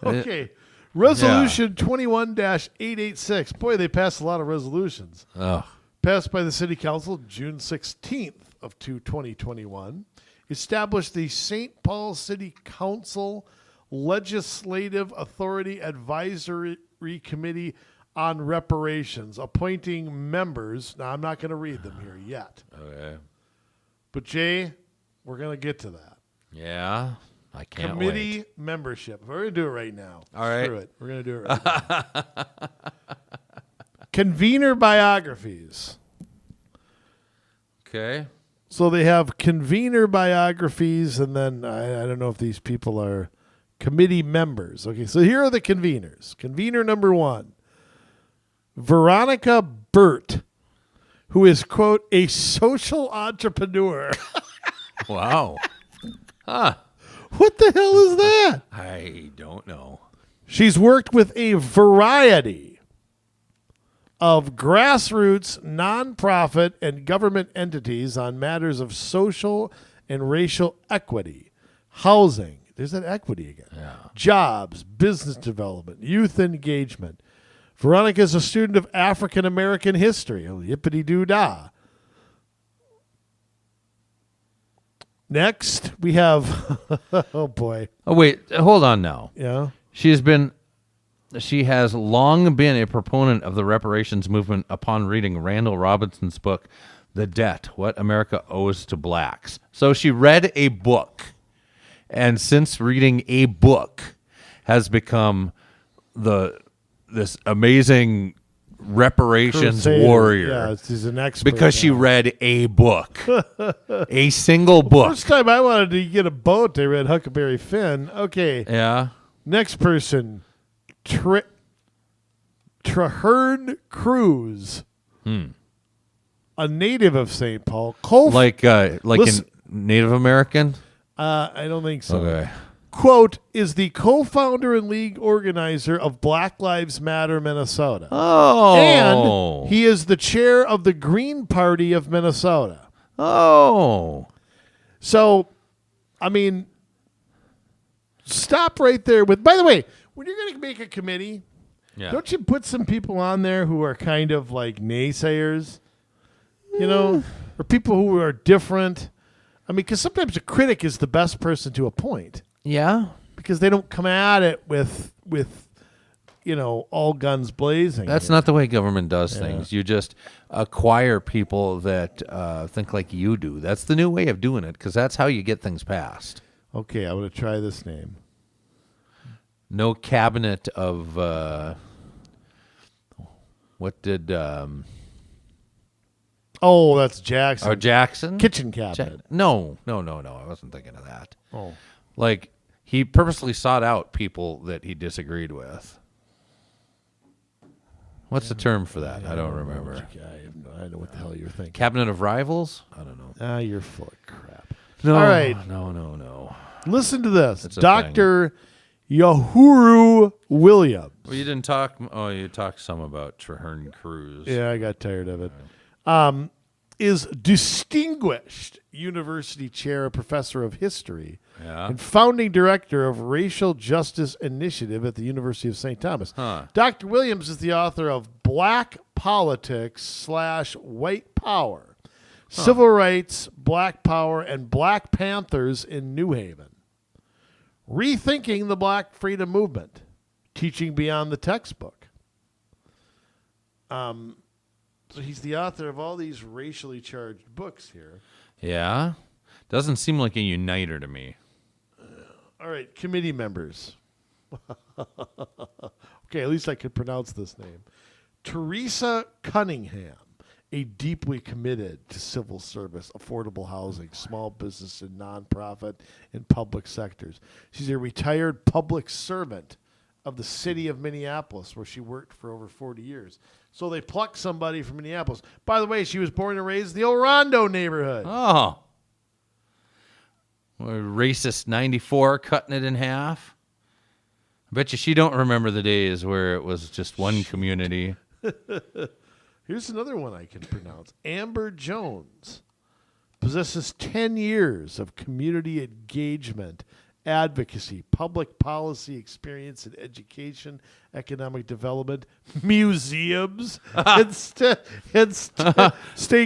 Okay. Resolution 21-886. Boy, they passed a lot of resolutions. oh. Passed by the City Council June 16th of 2021. Established the St. Paul City Council Legislative Authority Advisory Committee on Reparations, appointing members. Now, I'm not going to read them here yet. Okay. But, Jay, we're going to get to that. Yeah. I can't Committee wait. membership. We're going to do it right now. All right. Screw it. We're going to do it right now. Convener biographies. Okay. So they have convener biographies, and then I don't know if these people are committee members. Okay, so here are the conveners. Convener number 1, Veronica Burt, who is, quote, a social entrepreneur. Wow. Huh. What the hell is that? I don't know. She's worked with a variety of grassroots, nonprofit, and government entities on matters of social and racial equity, housing. There's that equity again. Yeah. Jobs, business development, youth engagement. Veronica is a student of African American history. Oh, yippity-doo-dah. Next, we have, oh boy. Oh, wait. Hold on now. Yeah. She has long been a proponent of the reparations movement upon reading Randall Robinson's book, The Debt, What America Owes to Blacks. So she read a book, and since reading a book has become this amazing reparations Crusader. warrior. Yeah, she's an expert. Because she now. read a book. A single book. First time I wanted to get a boat, I read Huckleberry Finn. Okay. Yeah. Next person, Traherne Cruz, a native of St. Paul. Like Listen. in Native American? I don't think so. Okay. Quote, is the co-founder and league organizer of Black Lives Matter Minnesota. Oh. And he is the chair of the Green Party of Minnesota. Oh. So, I mean, stop right there with, by the way, when you're going to make a committee, Yeah. don't you put some people on there who are kind of like naysayers, you know, or people who are different? I mean, because sometimes a critic is the best person to appoint. Yeah. Because they don't come at it with all guns blazing. That's not the way government does things. You just acquire people that think like you do. That's the new way of doing it, because that's how you get things passed. Okay, I'm going to try this name. No cabinet of what did Oh, that's Jackson. or Jackson? Kitchen cabinet. No. I wasn't thinking of that. Oh. Like, he purposely sought out people that he disagreed with. What's the term for that? I don't remember. I don't know what the hell you're thinking. Cabinet of rivals? I don't know. You're full of crap. No. All right. No. Listen to this. It's a Dr. Yahuru Williams. Well, you didn't talk. Oh, you talked some about Traherne Cruz. Yeah, I got tired of it. Is distinguished university chair, professor of history, and founding director of Racial Justice Initiative at the University of St. Thomas. Dr. Williams is the author of Black Politics / White Power, Civil Rights, Black Power, and Black Panthers in New Haven. Rethinking the Black Freedom Movement, Teaching Beyond the Textbook. So he's the author of all these racially charged books here. Yeah? Doesn't seem like a uniter to me. All right, committee members. Okay, at least I could pronounce this name. Teresa Cunningham, a deeply committed to civil service, affordable housing, small business, and nonprofit and public sectors. She's a retired public servant of the city of Minneapolis, where she worked for over 40 years. So they plucked somebody from Minneapolis. By the way, she was born and raised in the old Rondo neighborhood. Oh. Racist 94 cutting it in half. I bet you she don't remember the days where it was just one community. Here's another one I can pronounce. Amber Jones possesses 10 years of community engagement, advocacy, public policy experience in education, economic development, museums, and state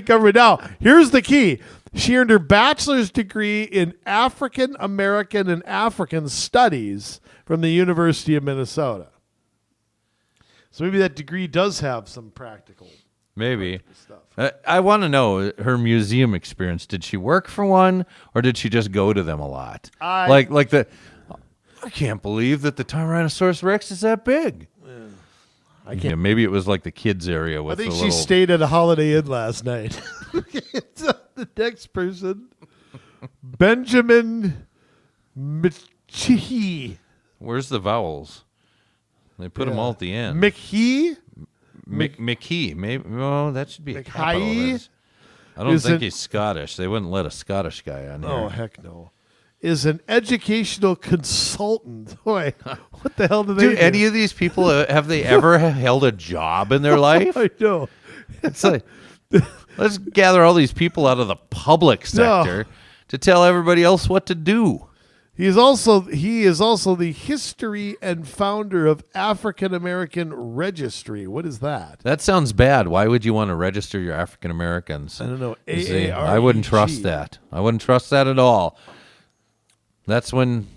government. Now, here's the key. She earned her bachelor's degree in African American and African Studies from the University of Minnesota. So maybe that degree does have some practical stuff. I want to know her museum experience. Did she work for one, or did she just go to them a lot? I can't believe that the Tyrannosaurus Rex is that big. I can't. Yeah, maybe it was like the kids area with. I think she stayed at a Holiday Inn last night. The next person, Benjamin McHee. Where's the vowels? They put them all at the end. McHee. McKee, maybe. Well, that should be a capital. I don't think he's Scottish. They wouldn't let a Scottish guy on here. Oh, heck no. Is an educational consultant. Boy, what the hell do they do? Any of these people, have they ever held a job in their life? I know. It's like, let's gather all these people out of the public sector to tell everybody else what to do. He is also the history and founder of African American Registry. What is that? That sounds bad. Why would you want to register your African Americans? I don't know. I wouldn't trust that. I wouldn't trust that at all. That's when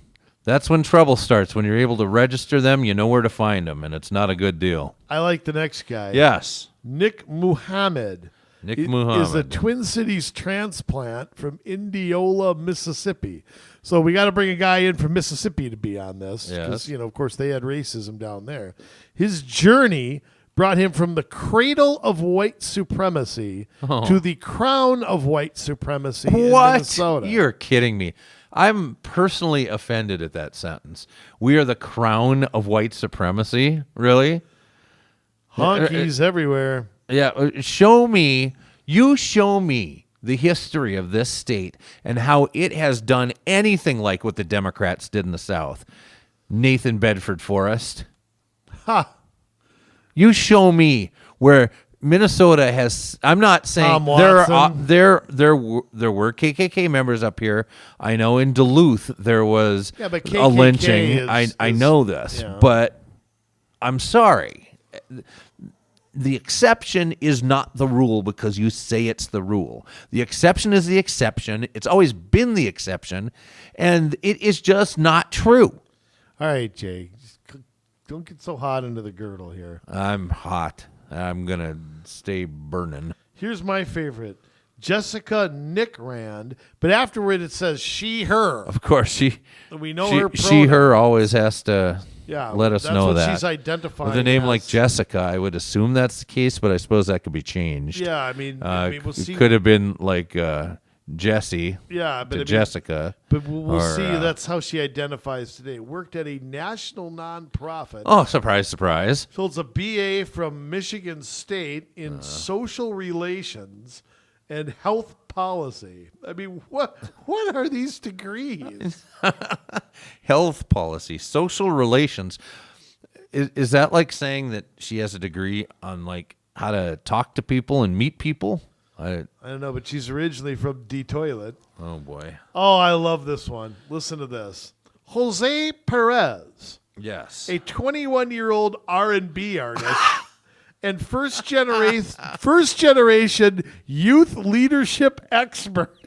trouble starts. When you're able to register them, you know where to find them, and it's not a good deal. I like the next guy. Yes. Nick Muhammad. Is a Twin Cities transplant from Indianola, Mississippi. So we got to bring a guy in from Mississippi to be on this. Because, of course, they had racism down there. His journey brought him from the cradle of white supremacy to the crown of white supremacy in Minnesota. You're kidding me. I'm personally offended at that sentence. We are the crown of white supremacy? Really? Honkies everywhere. Yeah, show me the history of this state and how it has done anything like what the Democrats did in the South. Nathan Bedford Forrest. Ha! You show me where Minnesota has. I'm not saying there were KKK members up here. I know in Duluth there was a lynching. I know this, but I'm sorry. The exception is not the rule because you say it's the rule. The exception is the exception. It's always been the exception, and it is just not true. All right, Jay. Don't get so hot into the girdle here. I'm hot. I'm going to stay burning. Here's my favorite. Jessica Nickrand, but afterward it says she, her. Of course, we know her pronoun. She, her always has to let us know that. She's identifying. With a name like Jessica, I would assume that's the case, but I suppose that could be changed. Yeah, I mean we'll see. It could have been like Jesse to Jessica. But we'll see. That's how she identifies today. Worked at a national nonprofit. Oh, surprise, surprise. So it's a BA from Michigan State in social relations and health policy. I mean, what are these degrees? Health policy, social relations. Is that like saying that she has a degree on like how to talk to people and meet people? I don't know, but she's originally from Detroit. Oh, boy. Oh, I love this one. Listen to this. Jose Perez. Yes. A 21-year-old R&B artist and first generation youth leadership expert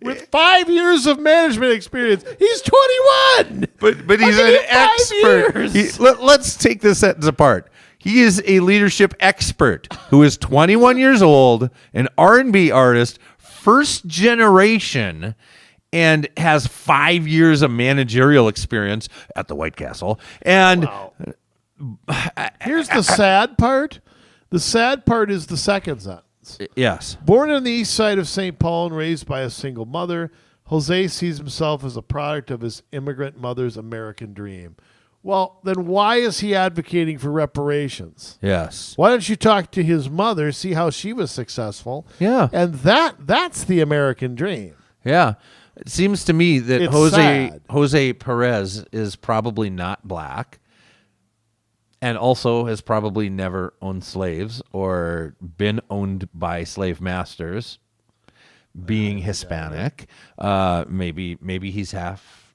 with 5 years of management experience. He's 21. But he's an expert. Let's take this sentence apart. He is a leadership expert who is 21 years old, an R&B artist, first generation, and has 5 years of managerial experience at the White Castle. And here's the sad part. The sad part is the second sentence. Yes. Born on the east side of St. Paul and raised by a single mother, Jose sees himself as a product of his immigrant mother's American dream. Well, then why is he advocating for reparations? Yes. Why don't you talk to his mother, see how she was successful? Yeah. And that's the American dream. Yeah. It seems to me that Jose Perez is probably not black. and also has probably never owned slaves or been owned by slave masters. Being Hispanic, maybe he's half,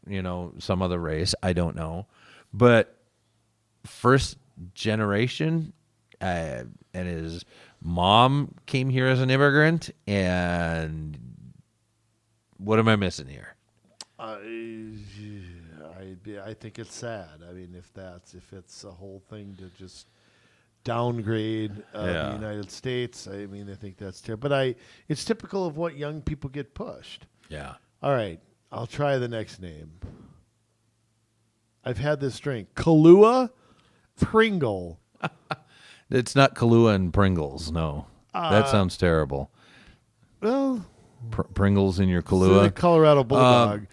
some other race. I don't know, but first generation, and his mom came here as an immigrant. And what am I missing here? I think it's sad. I mean, if it's a whole thing to just downgrade the United States, I mean, I think that's terrible. But it's typical of what young people get pushed. Yeah. All right, I'll try the next name. I've had this drink, Kahlua Pringle. It's not Kahlua and Pringles. No, that sounds terrible. Well, Pringles in your it's the Kahlua. Colorado Bulldog.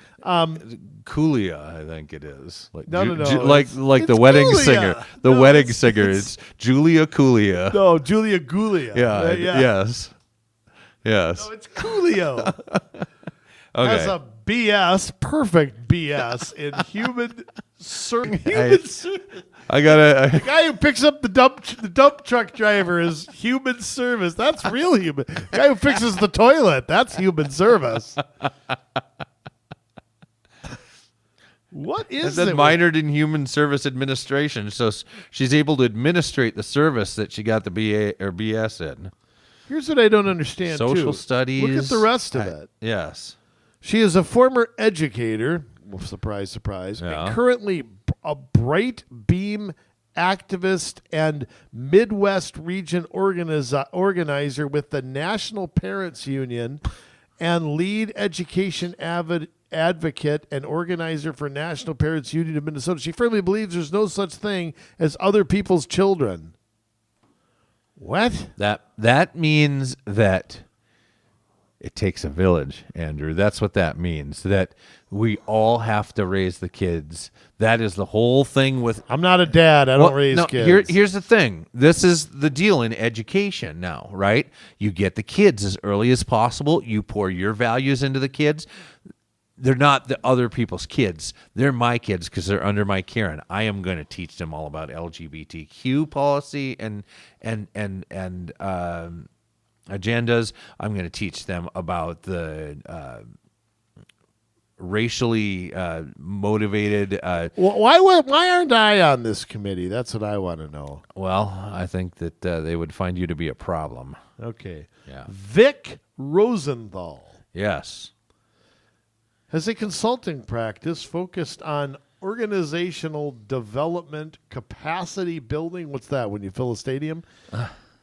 Julia, I think it is. Like No. like the wedding Julia. singer. The No, wedding singer. It's Julia Julia. No, Julia Gulia. Yeah. Yeah. Yes. No, it's Coolio. Okay. Has a BS, perfect BS in human service. I gotta. The guy who picks up the dump truck driver is human service. That's real human. The guy who fixes the toilet, that's human service. What is and it? then minored in human service administration, so she's able to administrate the service that she got the BA or BS in. Here's what I don't understand. Social too. studies. Look at the rest of it. Yes. She is a former educator. Well, surprise, surprise. Yeah. And currently a Bright Beam activist and Midwest region organizer with the National Parents Union and lead education advocate and organizer for National Parents Union of Minnesota. She firmly believes there's no such thing as other people's children. What? That means that it takes a village, Andrew. That's what that means. That we all have to raise the kids. That is the whole thing with... I'm not a dad. I don't raise kids. Here's the thing. This is the deal in education now, right? You get the kids as early as possible. You pour your values into the kids. They're not the other people's kids. They're my kids because they're under my care, and I am going to teach them all about LGBTQ policy and agendas. I'm going to teach them about the racially motivated. Why aren't I on this committee? That's what I want to know. Well, I think that they would find you to be a problem. Okay. Yeah. Vic Rosenthal Yes. has a consulting practice focused on organizational development, capacity building. What's that when you fill a stadium?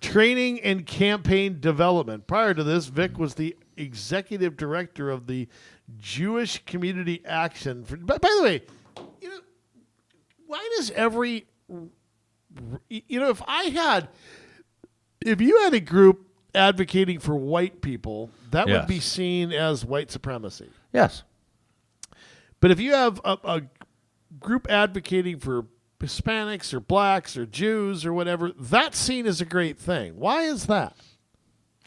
Training and campaign development. Prior to this, Vic was the executive director of the Jewish Community Action. By the way, why does every... if you had a group advocating for white people, that would be seen as white supremacy. Yes. But if you have a group advocating for Hispanics or blacks or Jews or whatever, that's seen as a great thing. Why is that?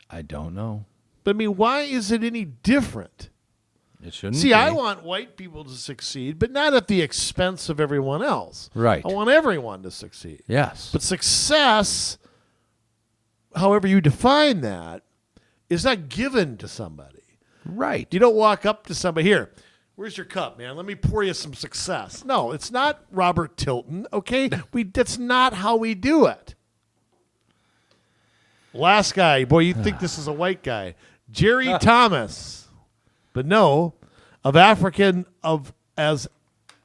I don't know. But I mean, why is it any different? It shouldn't See, be. I want white people to succeed, but not at the expense of everyone else. Right. I want everyone to succeed. Yes. But success, however you define that, is not given to somebody. Right. You don't walk up to somebody, here, where's your cup, man? Let me pour you some success. No, it's not Robert Tilton, okay? That's not how we do it. Last guy, boy, you think this is a white guy. Jerry Thomas. But no, as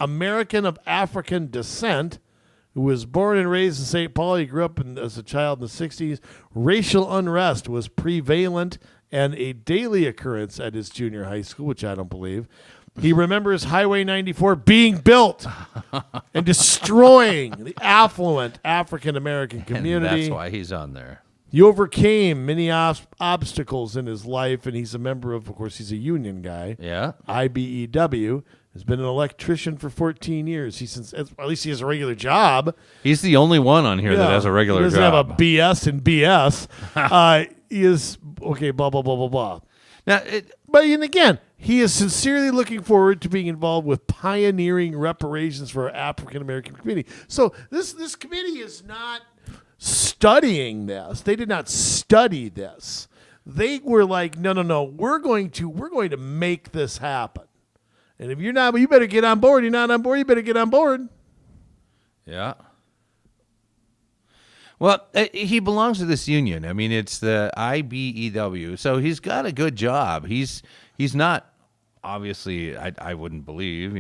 American of African descent, who was born and raised in St. Paul. He grew up as a child in the 60s. Racial unrest was prevalent and a daily occurrence at his junior high school, which I don't believe. He remembers Highway 94 being built and destroying the affluent African-American community. And that's why he's on there. He overcame many obstacles in his life, and he's a member of course, he's a union guy. Yeah. IBEW. Has been an electrician for 14 years. At least he has a regular job. He's the only one on here that has a regular job. He doesn't have a BS and BS. He is, okay, blah, blah, blah, blah, blah. Now, But again, he is sincerely looking forward to being involved with pioneering reparations for our African American community. So this committee is not studying this. They did not study this. They were like, no, we're going to make this happen. And if you're not, you better get on board. You're not on board, you better get on board. Yeah. Well, he belongs to this union. I mean, it's the IBEW, so he's got a good job. He's not, obviously, I wouldn't believe,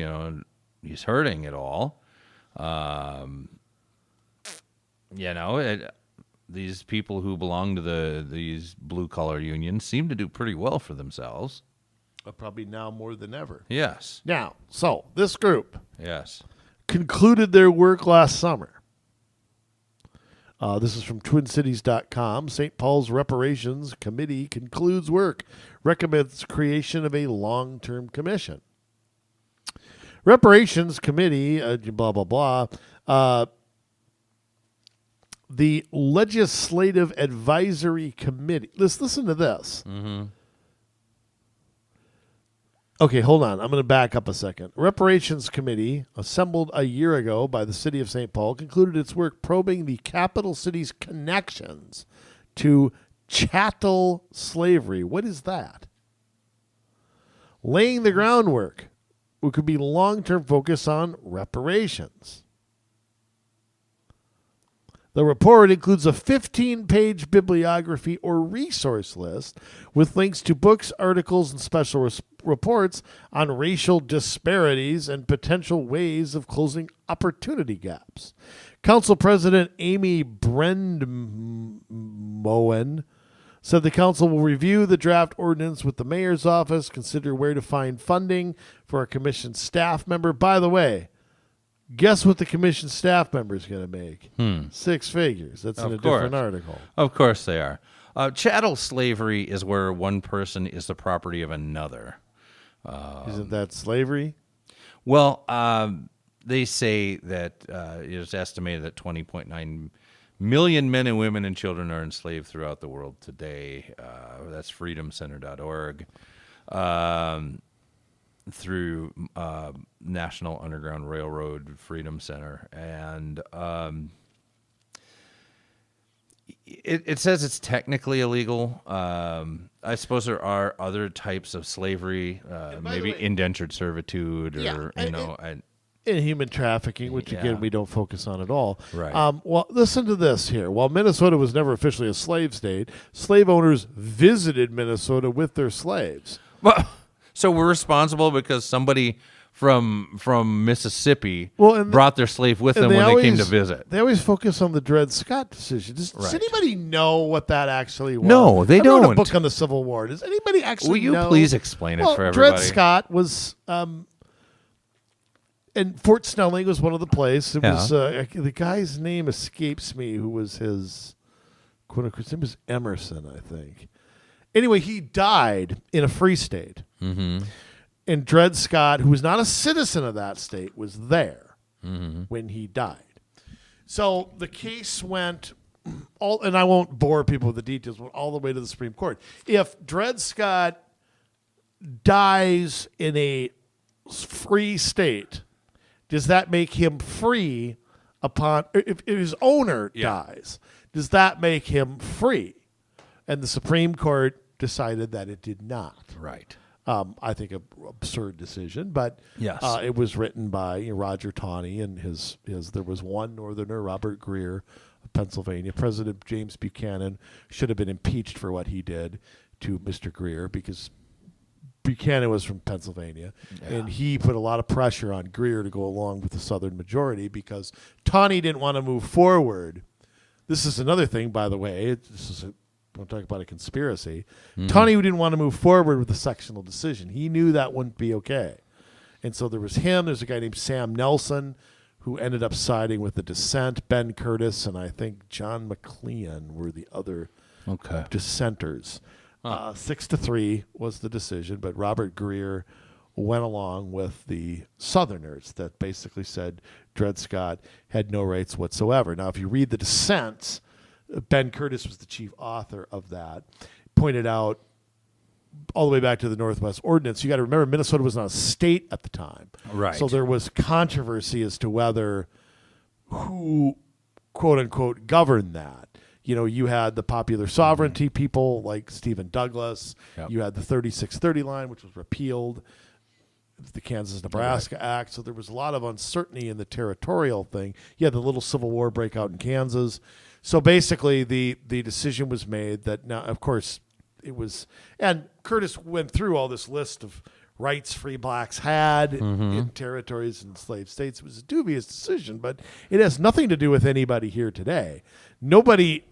he's hurting at all. These people who belong to these blue-collar unions seem to do pretty well for themselves. Probably now more than ever. Yes. Now, so this group concluded their work last summer. This is from TwinCities.com. St. Paul's Reparations Committee concludes work, recommends creation of a long-term commission. Reparations Committee, blah, blah, blah. The Legislative Advisory Committee. Let's listen to this. Mm-hmm. Okay, hold on. I'm going to back up a second. Reparations Committee, assembled a year ago by the city of St. Paul, concluded its work probing the capital city's connections to chattel slavery. What is that? Laying the groundwork, which could be long-term focus on reparations. The report includes a 15-page bibliography or resource list with links to books, articles, and special reports on racial disparities and potential ways of closing opportunity gaps. Council President Amy Brendmoen said the council will review the draft ordinance with the mayor's office, consider where to find funding for a commission staff member. By the way, guess what the commission staff member is going to make? 6 figures. That's in a different article. Of course they are. Chattel slavery is where one person is the property of another. Isn't that slavery? Well, they say that it's estimated that 20.9 million men and women and children are enslaved throughout the world today. That's freedomcenter.org. Through National Underground Railroad Freedom Center. And it says it's technically illegal. I suppose there are other types of slavery, maybe indentured servitude or, and human trafficking, which, again, we don't focus on at all. Right. Well, listen to this here. While Minnesota was never officially a slave state, slave owners visited Minnesota with their slaves. Well, so we're responsible because somebody from Mississippi brought their slave with them when they came to visit. They always focus on the Dred Scott decision. Does anybody know what that actually was? No, they don't. I wrote a book on the Civil War. Does anybody actually know? Will you please explain it for everybody? Dred Scott was, and Fort Snelling was one of the places. It was the guy's name escapes me. Who was his quote-unquote? His name was Emerson, I think. Anyway, he died in a free state. Mm-hmm. And Dred Scott, who was not a citizen of that state, was there when he died. So the case went and I won't bore people with the details, went all the way to the Supreme Court. If Dred Scott dies in a free state, does that make him free if his owner dies? Does that make him free? And the Supreme Court decided that it did not. Right. I think an absurd decision, but it was written by Roger Taney and his. There was one Northerner, Robert Greer of Pennsylvania. President James Buchanan should have been impeached for what he did to Mr. Greer because Buchanan was from Pennsylvania, and he put a lot of pressure on Greer to go along with the Southern majority because Taney didn't want to move forward. This is another thing, by the way. Don't talk about a conspiracy. Taney didn't want to move forward with the sectional decision. He knew that wouldn't be okay. And so there was him. There's a guy named Sam Nelson who ended up siding with the dissent. Ben Curtis and I think John McLean were the other dissenters. 6-3 was the decision, but Robert Greer went along with the Southerners that basically said Dred Scott had no rights whatsoever. Now, if you read the dissents, Ben Curtis was the chief author of that, pointed out all the way back to the Northwest Ordinance. You got to remember Minnesota was not a state at the time. Right. So there was controversy as to whether who, quote unquote, governed that. You know, you had the popular sovereignty people like Stephen Douglas. Yep. You had the 3630 line, which was repealed, the Kansas-Nebraska Act. So there was a lot of uncertainty in the territorial thing. You had the little Civil War breakout in Kansas. So basically the decision was made that now, of course, it was, and Curtis went through all this list of rights free blacks had in territories and slave states. It was a dubious decision, but it has nothing to do with anybody here today. Nobody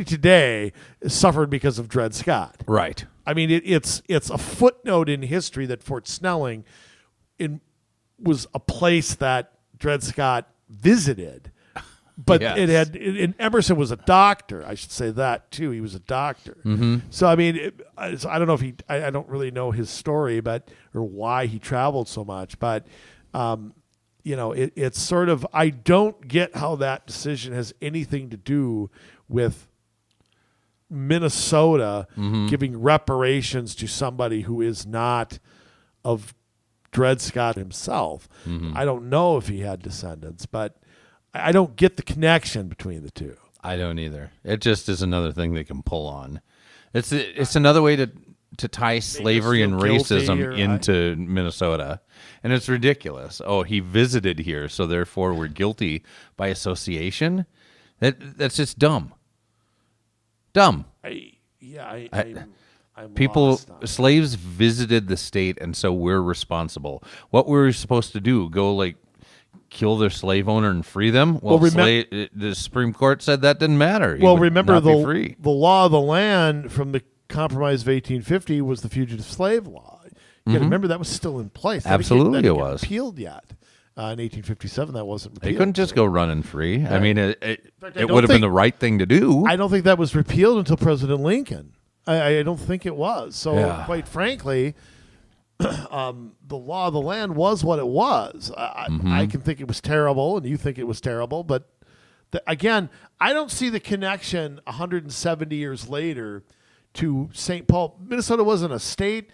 today suffered because of Dred Scott. Right. I mean, it's a footnote in history that Fort Snelling was a place that Dred Scott visited. But Yes. and Emerson was a doctor. I should say that too. He was a doctor. So I mean, I don't know if I don't really know his story, or why he traveled so much. But you know, it's sort of, I don't get how that decision has anything to do with Minnesota giving reparations to somebody who is not of Dred Scott himself. I don't know if he had descendants, but I don't get the connection between the two. I don't either. It just is another thing they can pull on. It's another way to tie slavery and racism into Minnesota. And it's ridiculous. Oh, he visited here, so therefore we're guilty by association? That's just dumb. Dumb. I'm People, lost on it. slaves visited the state, and so we're responsible. What were we supposed to do? Go, like, kill their slave owner and free them? Well, the Supreme Court said that didn't matter. He Well, would remember not be free. the law of the land from the Compromise of 1850 was the Fugitive Slave Law. You got to remember that was still in place. Absolutely that didn't it get was. repealed yet. In 1857, that wasn't repealed. They couldn't just go running free. I mean, it fact, would have been the right thing to do. I don't think that was repealed until President Lincoln. I don't think it was. So, Yeah. quite frankly, the law of the land was what it was. I can think it was terrible, and you think it was terrible, but again, I don't see the connection 170 years later to St. Paul. Minnesota wasn't a state.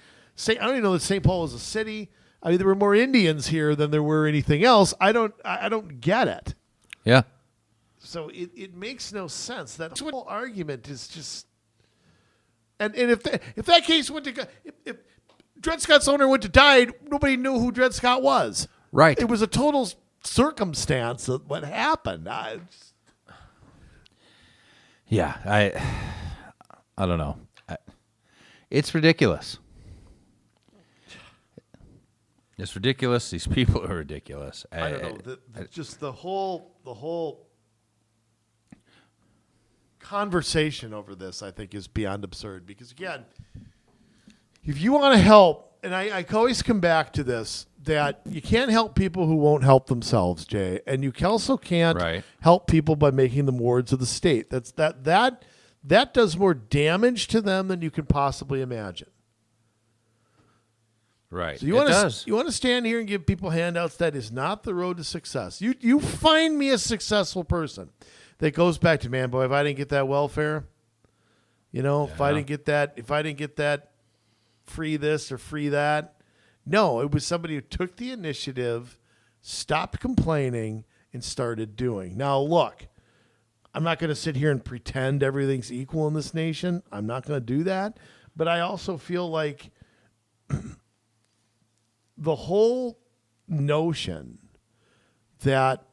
I don't even know that St. Paul was a city. I mean, there were more Indians here than there were anything else. I don't get it. Yeah. So it makes no sense. That whole argument is just, and if that case went to, if Dred Scott's owner went to die, nobody knew who Dred Scott was. Right. It was a total circumstance of what happened. Yeah. I don't know. It's ridiculous. It's ridiculous. These people are ridiculous. I don't know. Just the whole conversation over this, I think, is beyond absurd. Because again, if you want to help, and I always come back to this, that you can't help people who won't help themselves, Jay, and you also can't help people by making them wards of the state. That does more damage to them than you can possibly imagine. Right. So you want to stand here and give people handouts? That is not the road to success. You find me a successful person that goes back to, man, boy, if I didn't get that welfare, if I didn't get that free this or free that. No, it was somebody who took the initiative, stopped complaining, and started doing. Now, look, I'm not going to sit here and pretend everything's equal in this nation. I'm not going to do that. But I also feel like the whole notion that,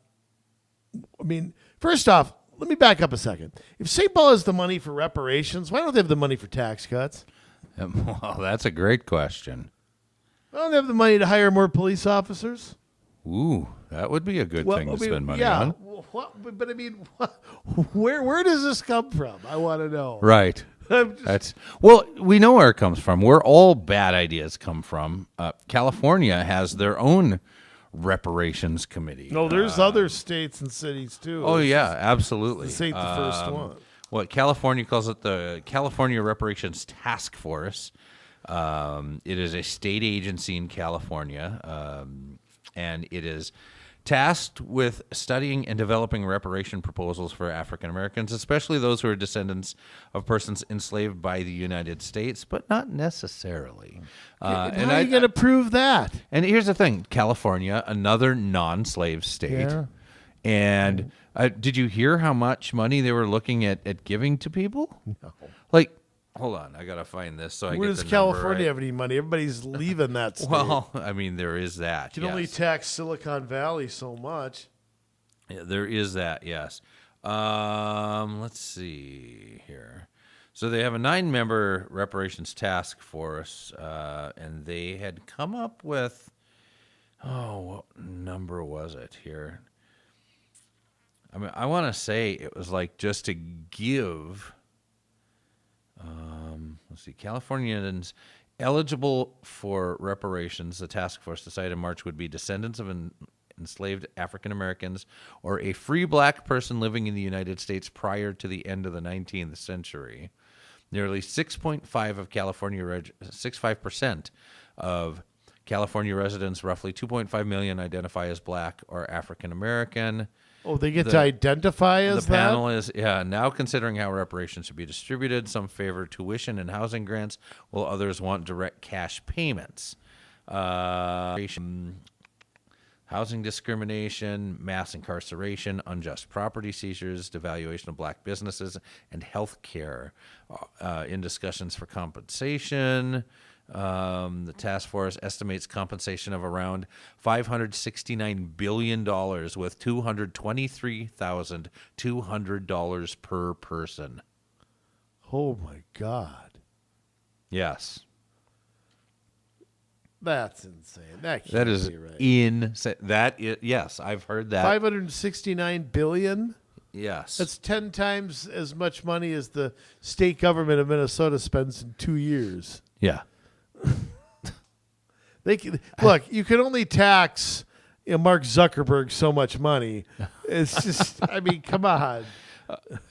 first off, let me back up a second. If St. Paul has the money for reparations, why don't they have the money for tax cuts? Well, that's a great question. Why don't they have the money to hire more police officers? Ooh, that would be a good thing to spend money on. Where does this come from? I want to know. Right. We know where it comes from. Where all bad ideas come from. California has their own reparations committee. No, there's other states and cities too. Oh yeah, absolutely. This ain't the first one. What California calls it, the California Reparations Task Force. It is a state agency in California, and it is tasked with studying and developing reparation proposals for African Americans, especially those who are descendants of persons enslaved by the United States, but not necessarily. How are you going to prove that? And here's the thing: California, another non-slave state, and did you hear how much money they were looking at giving to people? No. Like, hold on, I gotta find this so I Where get does the California number right. have any money? Everybody's leaving that state. Well, I mean, there is that. You can only tax Silicon Valley so much. Yeah, there is that, yes. Let's see here. So they have a 9-member reparations task force, and they had come up with, what number was it here? I mean, I want to say it was like just to give, let's see, Californians eligible for reparations. The task force decided in March would be descendants of enslaved African Americans or a free black person living in the United States prior to the end of the 19th century. Nearly 6.5% of California residents, roughly 2.5 million, identify as black or African American. Oh, they get to identify as the that? panel is now considering how reparations should be distributed. Some favor tuition and housing grants, while others want direct cash payments. Housing discrimination, mass incarceration, unjust property seizures, devaluation of black businesses, and health care. In discussions for compensation, the task force estimates compensation of around $569 billion with $223,200 per person. Oh, my God. Yes. That's insane. That That is be right. insane. That is, yes, I've heard that. $569 billion? Yes. That's 10 times as much money as the state government of Minnesota spends in 2 years. Yeah. Look, you can only tax Mark Zuckerberg so much money. It's just, I mean, come on.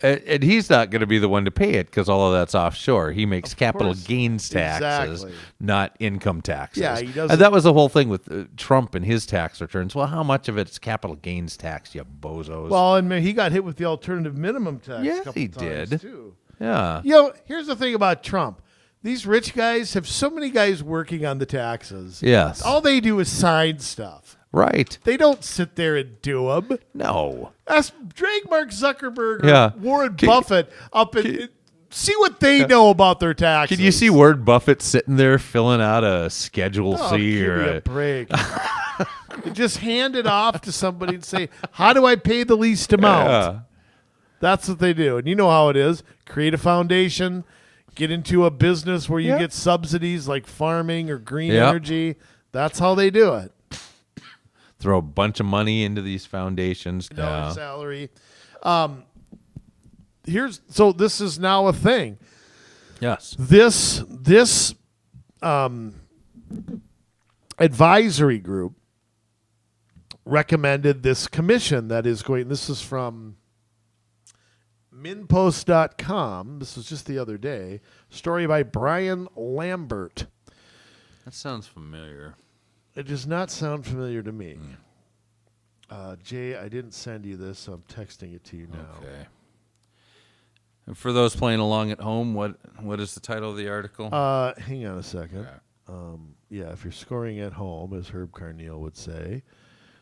And he's not going to be the one to pay it because all of that's offshore. He makes capital gains taxes, Exactly. not income taxes. Yeah, he doesn't. And that was the whole thing with Trump and his tax returns. Well, how much of it's capital gains tax, you bozos? Well, and he got hit with the alternative minimum tax. Yeah, a couple he times did. Too. Yeah. You know, here's the thing about Trump. These rich guys have so many guys working on the taxes. Yes. All they do is sign stuff. Right. They don't sit there and do them. No. Drag Mark Zuckerberg or Yeah. Warren Buffett up and see what they know about their taxes. Can you see Warren Buffett sitting there filling out a Schedule Oh, C give or me a break. Just hand it off to somebody and say, how do I pay the least amount? Yeah. That's what they do. And you know how it is. Create a foundation, get into a business where you Yeah. get subsidies like farming or green Yep. energy. That's how they do it. Throw a bunch of money into these foundations. $1 salary. So this is now a thing. Yes. This advisory group recommended this commission that is going. This is from minpost.com. This was just the other day. Story by Brian Lambert. That sounds familiar. It does not sound familiar to me. Jay, I didn't send you this, so I'm texting it to you now. Okay. And for those playing along at home, what is the title of the article? Hang on a second. Okay. If you're scoring at home, as Herb Carneal would say.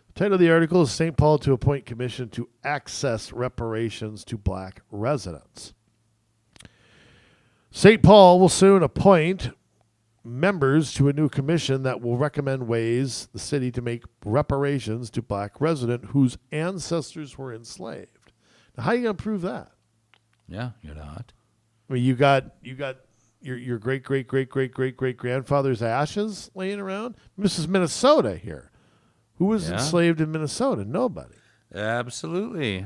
The title of the article is St. Paul to appoint commission to access reparations to black residents. St. Paul will soon appoint members to a new commission that will recommend ways the city to make reparations to black resident whose ancestors were enslaved. Now, how are you going to prove that? Yeah, you're not. I mean, you got your great grandfather's ashes laying around. This is Minnesota here. Who was enslaved in Minnesota? Nobody. Absolutely.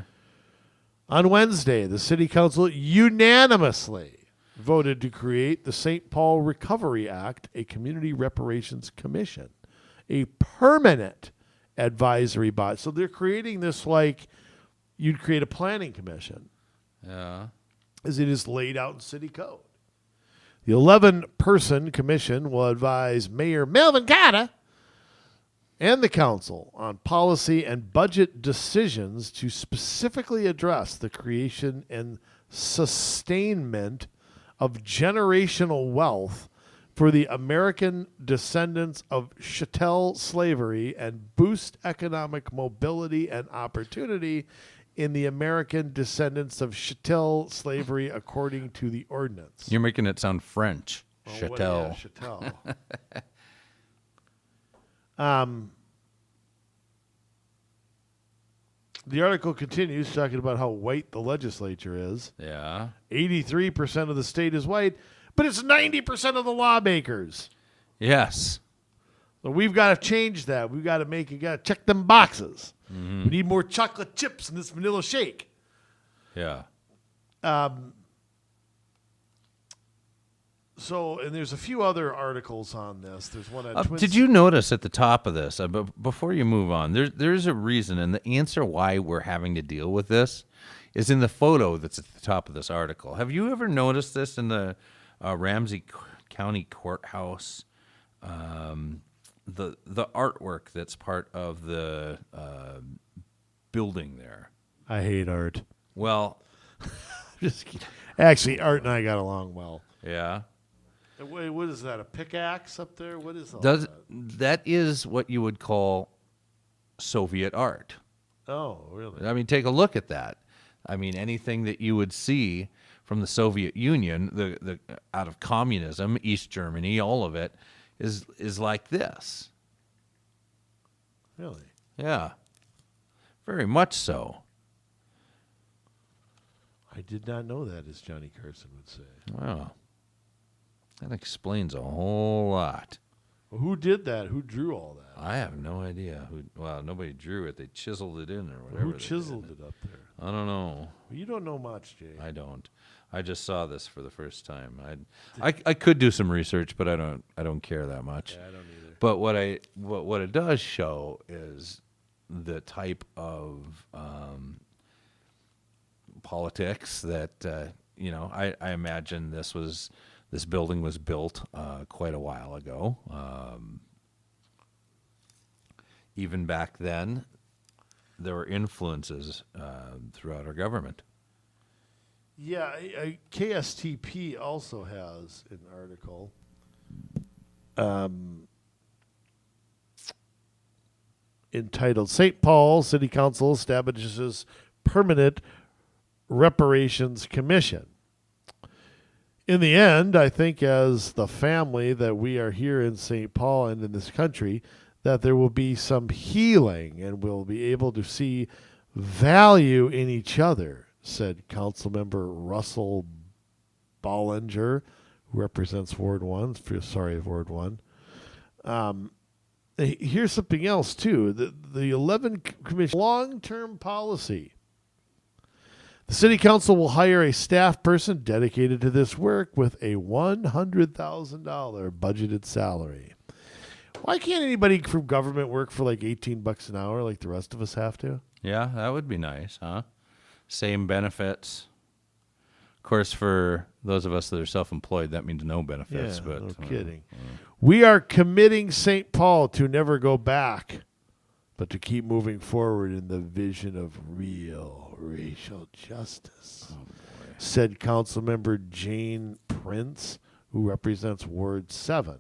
On Wednesday, the city council unanimously voted to create the St. Paul Recovery Act, a community reparations commission, a permanent advisory body. So they're creating this like you'd create a planning commission. Yeah. As it is laid out in city code. The 11-person commission will advise Mayor Melvin Carter and the Council on policy and budget decisions to specifically address the creation and sustainment of generational wealth for the American descendants of chattel slavery and boost economic mobility and opportunity in the American descendants of chattel slavery according to the ordinance. You're making it sound French. Oh, Chattel. yeah, chattel. The article continues talking about how white the legislature is. Yeah. 83% of the state is white, but it's 90% of the lawmakers. Yes. So we've got to change that. We've got to check them boxes. We need more chocolate chips in this vanilla shake. Yeah. So, and there's a few other articles on this. There's one on Twin Did you notice at the top of this, before you move on, there's a reason, and the answer why we're having to deal with this is in the photo that's at the top of this article. Have you ever noticed this in the Ramsey County Courthouse? The artwork that's part of the building there. I hate art. Well, Just kidding. Actually, Art and I got along well. yeah. Wait, what is that? A pickaxe up there? What is all Does that? that is what you would call Soviet art? Oh, really? I mean, take a look at that. I mean, anything that you would see from the Soviet Union, the out of communism, East Germany, all of it is like this. Really? Yeah, very much so. I did not know that, as Johnny Carson would say. Wow, that explains a whole lot. Well, who did that? Who drew all that? I have no idea who. Well, nobody drew it; they chiseled it in or whatever. Who they chiseled did. it up there? I don't know. Well, you don't know much, Jay. I don't. I just saw this for the first time. I could do some research, but I don't care that much. Yeah, I don't either. But what it does show is the type of politics that I imagine this building was built quite a while ago. Even back then, there were influences throughout our government. Yeah, KSTP also has an article. Entitled St. Paul City Council Establishes Permanent Reparations Commission. In the end, I think as the family that we are here in St. Paul and in this country, that there will be some healing and we'll be able to see value in each other, said Councilmember Russell Bollinger, who represents Ward 1. Ward 1. Here's something else, too. The 11 Commission long-term policy. The City Council will hire a staff person dedicated to this work with a $100,000 budgeted salary. Why can't anybody from government work for like $18 an hour like the rest of us have to? Yeah, that would be nice, huh? Same benefits. Of course, for those of us that are self-employed, that means no benefits. Yeah, but no kidding. We are committing St. Paul to never go back, but to keep moving forward in the vision of real racial justice, said Councilmember Jane Prince, who represents Ward 7.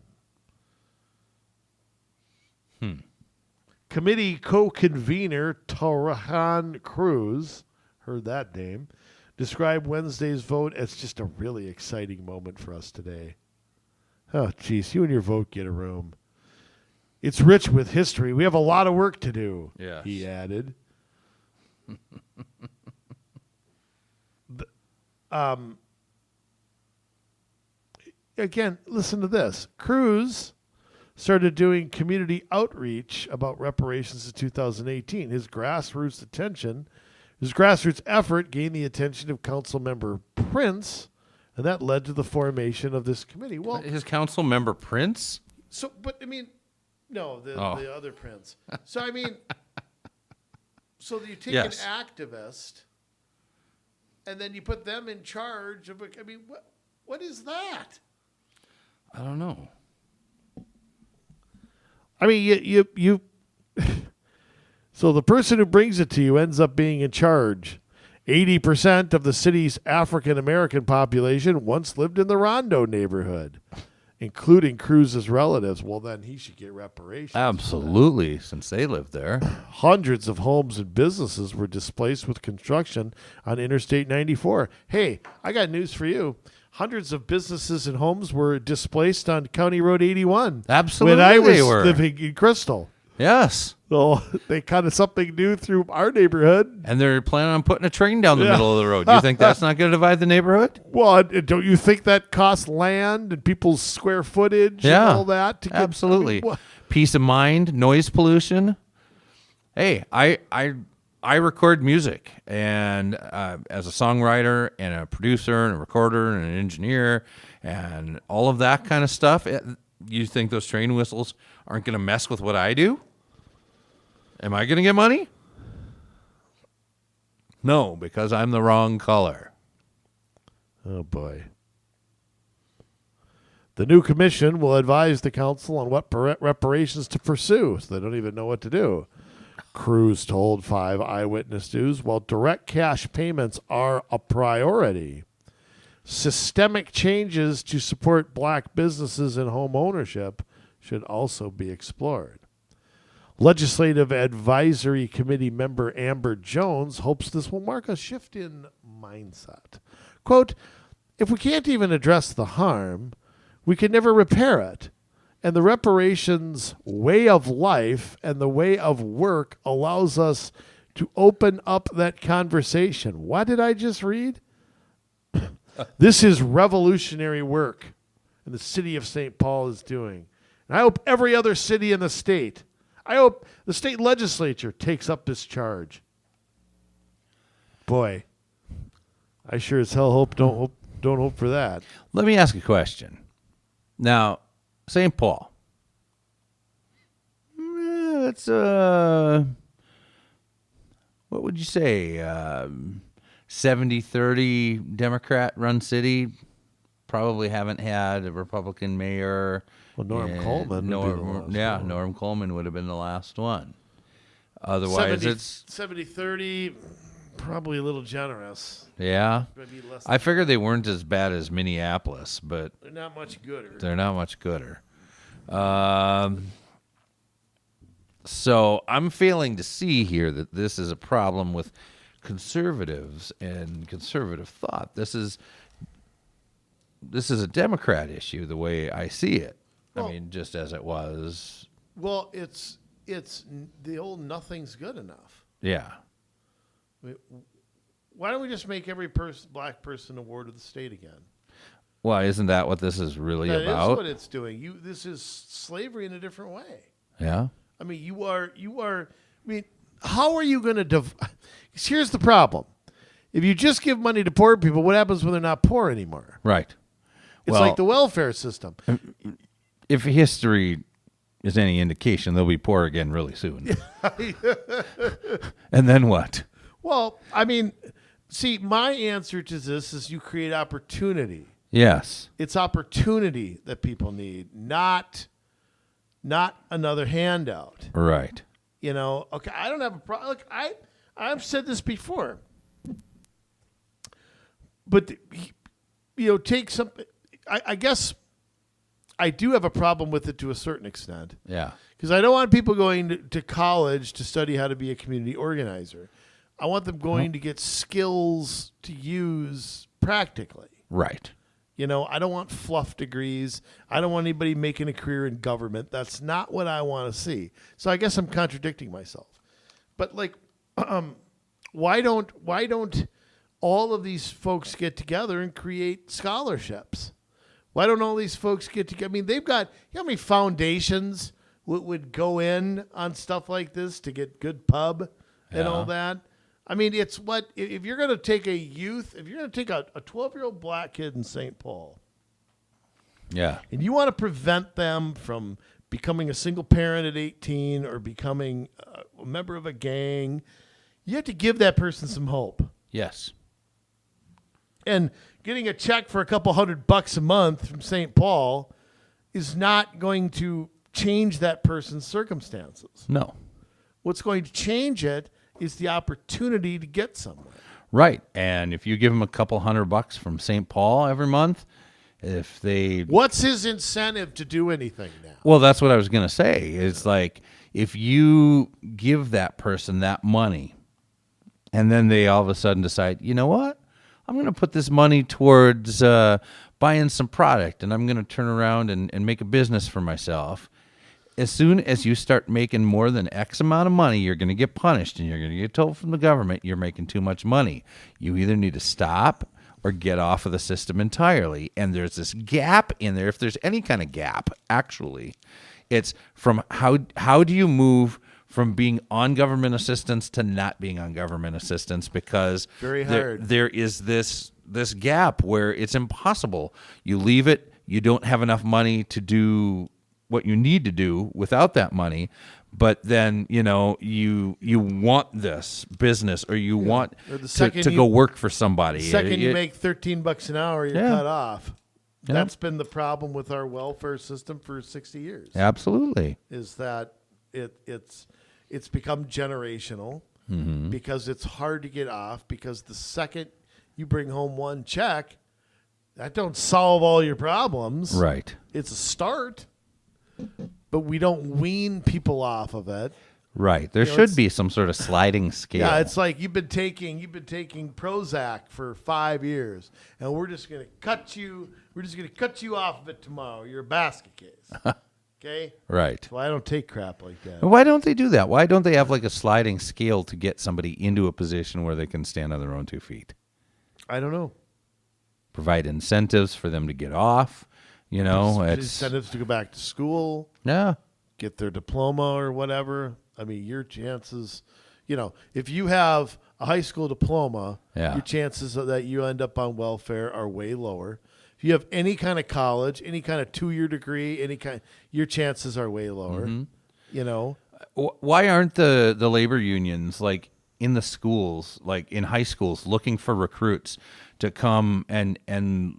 Committee co-convener Tarahan Cruz, heard that name, described Wednesday's vote as just a really exciting moment for us today. Oh, geez, you and your vote get a room. It's rich with history. We have a lot of work to do, Yes. he added. Again, listen to this. Cruz started doing community outreach about reparations in 2018. His grassroots effort gained the attention of Councilmember Prince, and that led to the formation of this committee. Well, his council member Prince? so, but I mean, no, the other Prince. So I mean, so you take Yes. an activist, and then you put them in charge of. I mean, what is that? I don't know. I mean, So the person who brings it to you ends up being in charge. 80% of the city's African American population once lived in the Rondo neighborhood, including Cruz's relatives. Well, then he should get reparations. Absolutely, since they lived there. Hundreds of homes and businesses were displaced with construction on Interstate 94. Hey, I got news for you. Hundreds of businesses and homes were displaced on County Road 81. Absolutely, when I was they were. living in Crystal. Yes. So they kind of something new through our neighborhood. And they're planning on putting a train down the middle of the road. You think that's not going to divide the neighborhood? Well, don't you think that costs land and people's square footage and all that? To get, absolutely. I mean, Peace of mind, noise pollution. Hey, I record music, and as a songwriter and a producer and a recorder and an engineer and all of that kind of stuff, you think those train whistles aren't going to mess with what I do? Am I going to get money? No, because I'm the wrong color. Oh, boy. The new commission will advise the council on what reparations to pursue, so they don't even know what to do. Cruz told 5 Eyewitness News, while direct cash payments are a priority, systemic changes to support black businesses and home ownership should also be explored. Legislative Advisory Committee member Amber Jones hopes this will mark a shift in mindset. Quote, if we can't even address the harm, we can never repair it. And the reparations way of life and the way of work allows us to open up that conversation. What did I just read? This is revolutionary work and the city of St. Paul is doing. And I hope every other city in the state, I hope the state legislature takes up this charge. Boy, I sure as hell don't hope for that. Let me ask a question. Now, St. Paul. It's what would you say? 70-30 Democrat-run city. Probably haven't had a Republican mayor. Well, Norm Coleman. Norm Coleman would have been the last one. Otherwise, 70, it's 70-30, probably a little generous. yeah. Maybe less. I figured they weren't as bad as Minneapolis, but They're not much gooder. they're not much gooder. So I'm failing to see here that this is a problem with conservatives and conservative thought. This is a Democrat issue, the way I see it. Well, I mean, just as it was. Well, it's the old nothing's good enough. Yeah. I mean, why don't we just make every black person a ward of the state again? Well, isn't that what this is really That about? is what it's doing. This is slavery in a different way. Yeah. I mean, you are. I mean, how are you going to? Here's the problem: if you just give money to poor people, what happens when they're not poor anymore? Right. It's Well, like the welfare system. If history is any indication, they'll be poor again really soon. And then what? Well, I mean, see, my answer to this is you create opportunity. Yes. It's opportunity that people need, not another handout. Right. You know, okay, I don't have a problem. Look, I've said this before. But, take something. I guess I do have a problem with it to a certain extent. Yeah. Because I don't want people going to college to study how to be a community organizer. I want them going to get skills to use practically. Right. I don't want fluff degrees. I don't want anybody making a career in government. That's not what I want to see. So I guess I'm contradicting myself. But why don't all of these folks get together and create scholarships? Why don't all these folks get together? I mean, they've got, how many foundations would go in on stuff like this to get good pub and all that? I mean, it's what, if you're going to take a 12-year-old black kid in St. Paul, Yeah. and you want to prevent them from becoming a single parent at 18 or becoming a member of a gang, you have to give that person some hope. Yes. And getting a check for a couple $100 a month from St. Paul is not going to change that person's circumstances. No. What's going to change it is the opportunity to get somewhere. Right. And if you give them a couple $100 from St. Paul every month, if they... What's his incentive to do anything now? Well, that's what I was going to say. It's like if you give that person that money and then they all of a sudden decide, you know what? I'm going to put this money towards buying some product and I'm going to turn around and make a business for myself. As soon as you start making more than X amount of money, you're going to get punished and you're going to get told from the government you're making too much money. You either need to stop or get off of the system entirely. And there's this gap in there. If there's any kind of gap, actually, it's from how do you move from being on government assistance to not being on government assistance, because Very hard. there is this gap where it's impossible. You leave it, you don't have enough money to do what you need to do without that money, but then you want this business or you want Or the to second go work for somebody. The second you make $13 an hour, you're Yeah. cut off. Yeah. That's been the problem with our welfare system for 60 years. Absolutely. Is that it's become generational because it's hard to get off, because the second you bring home one check, that don't solve all your problems. Right. It's a start, but we don't wean people off of it. Right. There it's- should be some sort of sliding scale. Yeah, it's like you've been taking Prozac for 5 years, and we're just gonna cut you off of it tomorrow. You're a basket case. Okay? right. So I don't take crap like that. Why don't they do that? Why don't they have like a sliding scale to get somebody into a position where they can stand on their own 2 feet? I don't know. Provide incentives for them to get off. It's Incentives to go back to school, yeah. get their diploma or whatever. I mean, your chances, if you have a high school diploma, Yeah. your chances that you end up on welfare are way lower. If you have any kind of college, any kind of 2-year degree, your chances are way lower. Why aren't the labor unions like in the schools, like in high schools, looking for recruits to come and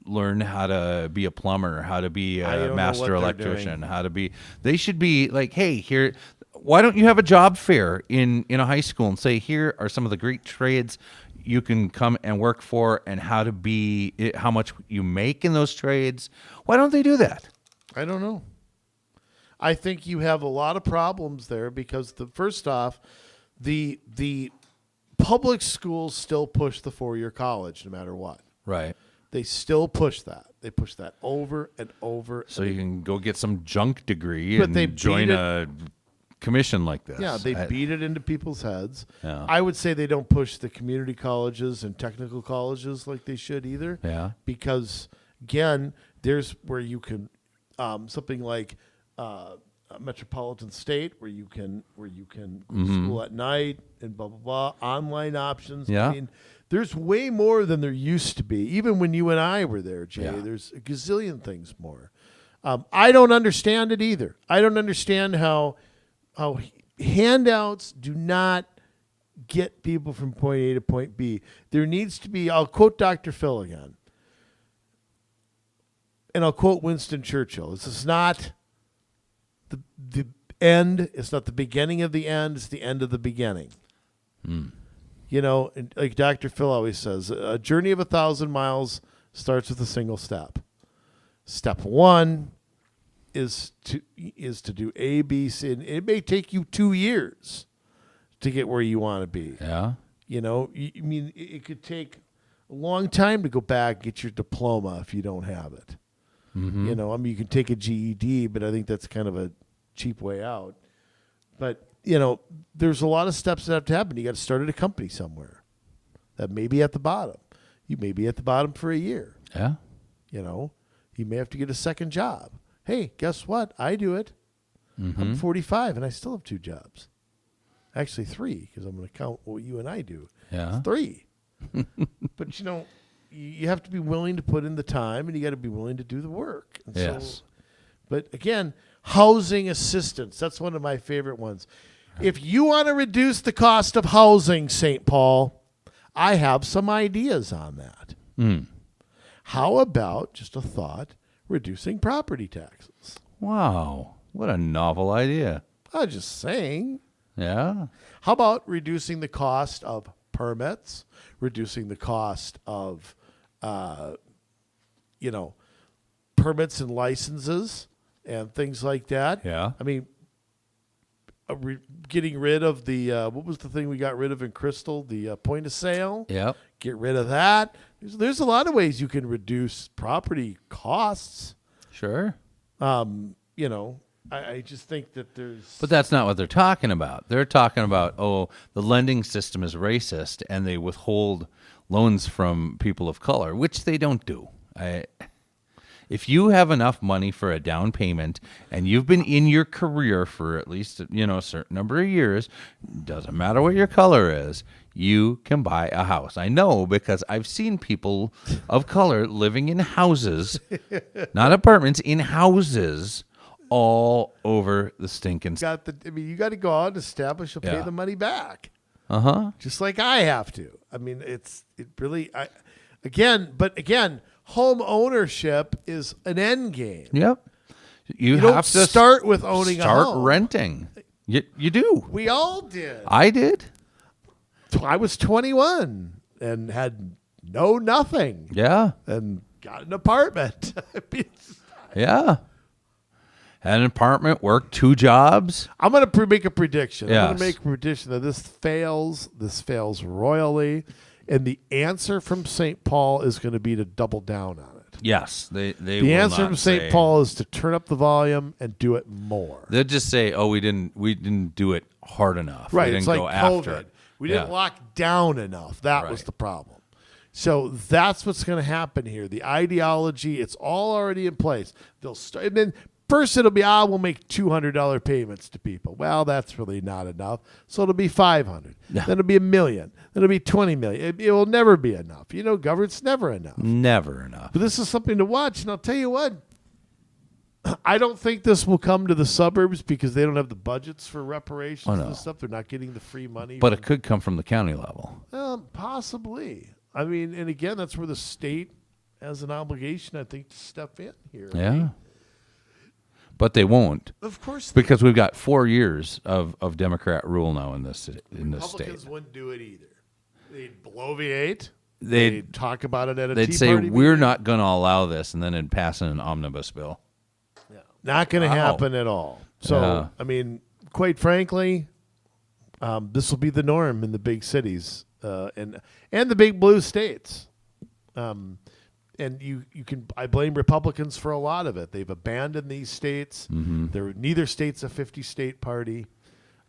learn how to be a plumber, how to be I don't a know master what they're electrician, doing. They should be like, hey, here, why don't you have a job fair in a high school and say, here are some of the great trades you can come and work for and how much you make in those trades? Why don't they do that? I don't know. I think you have a lot of problems there because first off, the public schools still push the 4-year college no matter what. Right. They still push that. They push that over and over. So you can go get some junk degree But they and join beat a commission like this. Yeah, they beat it into people's heads. Yeah. I would say they don't push the community colleges and technical colleges like they should either. Yeah. Because, again, there's where you can, something like Metropolitan State, where you can go to school at night and blah, blah, blah, online options. Yeah. I mean, there's way more than there used to be. Even when you and I were there, Jay, Yeah. there's a gazillion things more. I don't understand it either. I don't understand how handouts do not get people from point A to point B. There needs to be, I'll quote Dr. Phil again, and I'll quote Winston Churchill. This is not the end. It's not the beginning of the end. It's the end of the beginning. And like Dr. Phil always says, a journey of 1,000 miles starts with a single step. Step one is to do A, B, C. And it may take you 2 years to get where you want to be. Yeah. I mean, it could take a long time to go back and get your diploma if you don't have it. Mm-hmm. You can take a GED, but I think that's kind of a cheap way out. But, there's a lot of steps that have to happen. You got to start at a company somewhere that may be at the bottom. You may be at the bottom for a year. Yeah. You may have to get a second job. Hey, guess what? I do it. Mm-hmm. I'm 45 and I still have 2 jobs. Actually 3, because I'm going to count what you and I do. Yeah. 3. But, you have to be willing to put in the time and you got to be willing to do the work. And Yes. But again, housing assistance, that's one of my favorite ones. If you want to reduce the cost of housing, St. Paul, I have some ideas on that. How about, just a thought, reducing property taxes? Wow. What a novel idea. I'm just saying. Yeah. How about reducing the cost of permits, reducing the cost of, permits and licenses and things like that? Yeah. I mean, getting rid of the what was the thing we got rid of in Crystal? The point of sale. Yep. Get rid of that. There's a lot of ways you can reduce property costs. Sure. I just think that there's. But that's not what they're talking about. They're talking about, the lending system is racist and they withhold loans from people of color, which they don't do. If you have enough money for a down payment and you've been in your career for at least, a certain number of years, doesn't matter what your color is, you can buy a house. I know because I've seen people of color living in houses, not apartments, in houses all over the stinking you got to go out and establish and pay Yeah. the money back. Uh-huh. Just like I have to. I mean, again, home ownership is an end game. Yep. You don't have to start with owning a start home. renting. You do. We all did. I did. I was 21 and had nothing Yeah. and got an apartment. Yeah. Had an apartment, worked 2 jobs. I'm going to make a prediction. I'm going Yes. to make a prediction that this fails. This fails royally. And the answer from St. Paul is going to be to double down on it. Yes. They The will answer not from St. say- Paul is to turn up the volume and do it more. They'll just say, we didn't do it hard enough. Right. We didn't It's like go after COVID. it. We didn't Yeah. lock down enough. That was Right. the problem. So that's what's going to happen here. The ideology, it's all already in place. They'll start, and then first it'll be, we'll make $200 payments to people. Well, that's really not enough. So it'll be 500. Yeah. Then it'll be $1 million. Then it'll be 20 million. It will never be enough. Government's never enough. Never enough. But this is something to watch. And I'll tell you what, I don't think this will come to the suburbs because they don't have the budgets for reparations no. and stuff. They're not getting the free money. But it could come from the county level. Possibly. I mean, and again, that's where the state has an obligation, I think, to step in here. Yeah. But they won't. Of course, Because we've got 4 years of Democrat rule now in this Republicans state. wouldn't do it either. They'd bloviate. They'd They'd talk about it at a they'd Tea say Party we're meeting. not going to allow this, and then it'd pass an omnibus bill. Not going to Wow. happen at all. So, Yeah. I mean, quite frankly, this will be the norm in the big cities and the big blue states. And you can I blame Republicans for a lot of it. They've abandoned these states. Neither state's a 50-state party.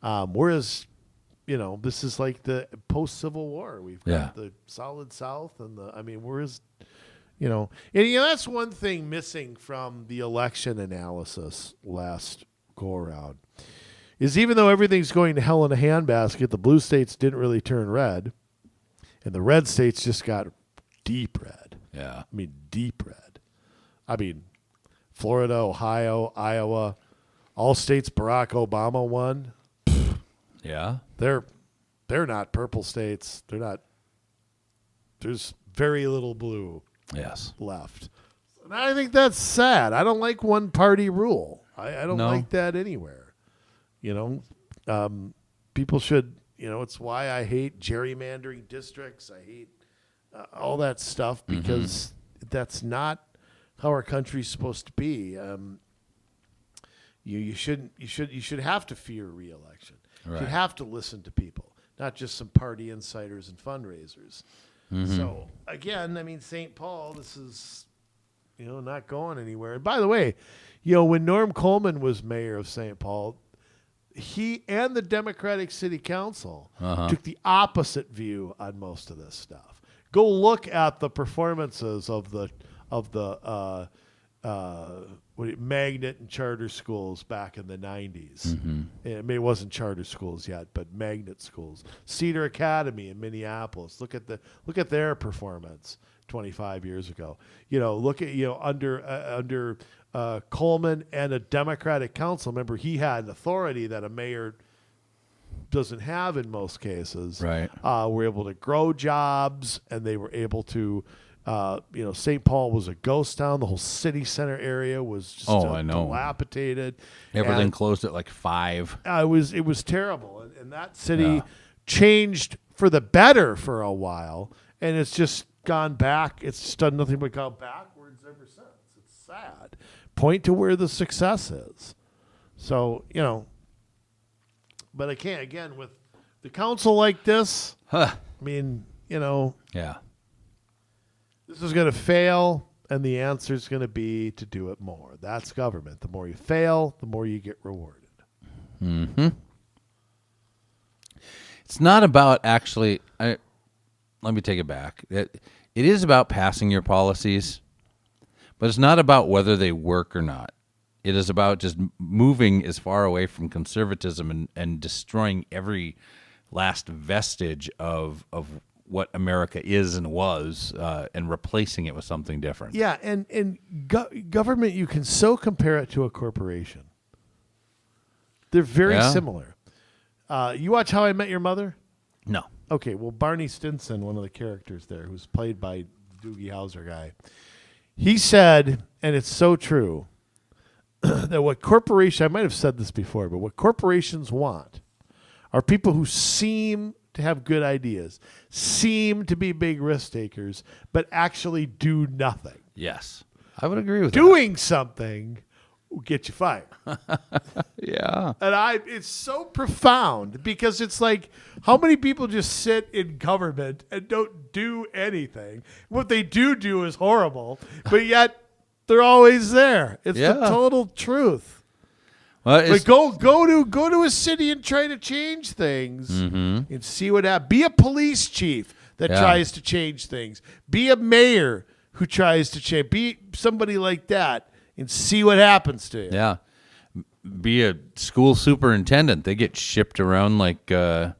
Whereas, this is like the post-Civil War. We've got Yeah. the solid South and that's one thing missing from the election analysis last go around is even though everything's going to hell in a handbasket, the blue states didn't really turn red, and the red states just got deep red. Yeah. I mean, deep red. I mean, Florida, Ohio, Iowa, all states Barack Obama won. Yeah. They're not purple states. They're not. There's very little blue Yes. left. And I think that's sad. I don't like one party rule. I don't No. like that anywhere. People should, it's why I hate gerrymandering districts. I hate all that stuff because that's not how our country's supposed to be. You should have to fear re-election. You Right. have to listen to people, not just some party insiders and fundraisers. So again, I mean, St. Paul, this is, not going anywhere. And by the way, when Norm Coleman was mayor of St. Paul, he and the Democratic City Council took the opposite view on most of this stuff. Go look at the performances of the magnet and charter schools back in the 90s. I mean, it wasn't charter schools yet, but magnet schools. Cedar Academy in Minneapolis. Look at their performance 25 years ago. Look at under Coleman and a Democratic council. Remember, he had an authority that a mayor doesn't have in most cases. Right. Were able to grow jobs, and they were able to, St. Paul was a ghost town. The whole city center area was just I know. dilapidated. Everything And, closed at like 5. it was terrible, and that city Yeah. changed for the better for a while, and it's just gone back. It's just done nothing but gone backwards ever since. It's sad. Point to where the success is. So, but I can't, again, with the council like this, Huh. I mean, Yeah. this is going to fail, and the answer is going to be to do it more. That's government. The more you fail, the more you get rewarded. Mm-hmm. It's not about actually. Let me take it back. It is about passing your policies, but it's not about whether they work or not. It is about just moving as far away from conservatism and destroying every last vestige of what America is and was, and replacing it with something different. Yeah, and government, you can so compare it to a corporation. They're very similar. You watch How I Met Your Mother? No. Okay, well, Barney Stinson, one of the characters there, who's played by Doogie Howser guy, he said, and it's so true, that what I might have said this before, but what corporations want are people who seem to have good ideas, seem to be big risk takers, but actually do nothing. Yes, I would agree with Doing something will get you fired. that. Yeah. And it's so profound, because it's like, how many people just sit in government and don't do anything? What they do is horrible, but yet they're always there. It's the total truth. Well, Like go to a city and try to change things and see what happens. Be a police chief that tries to change things. Be a mayor who tries to change. Be somebody like that and see what happens to you. Yeah. Be a school superintendent. They get shipped around like a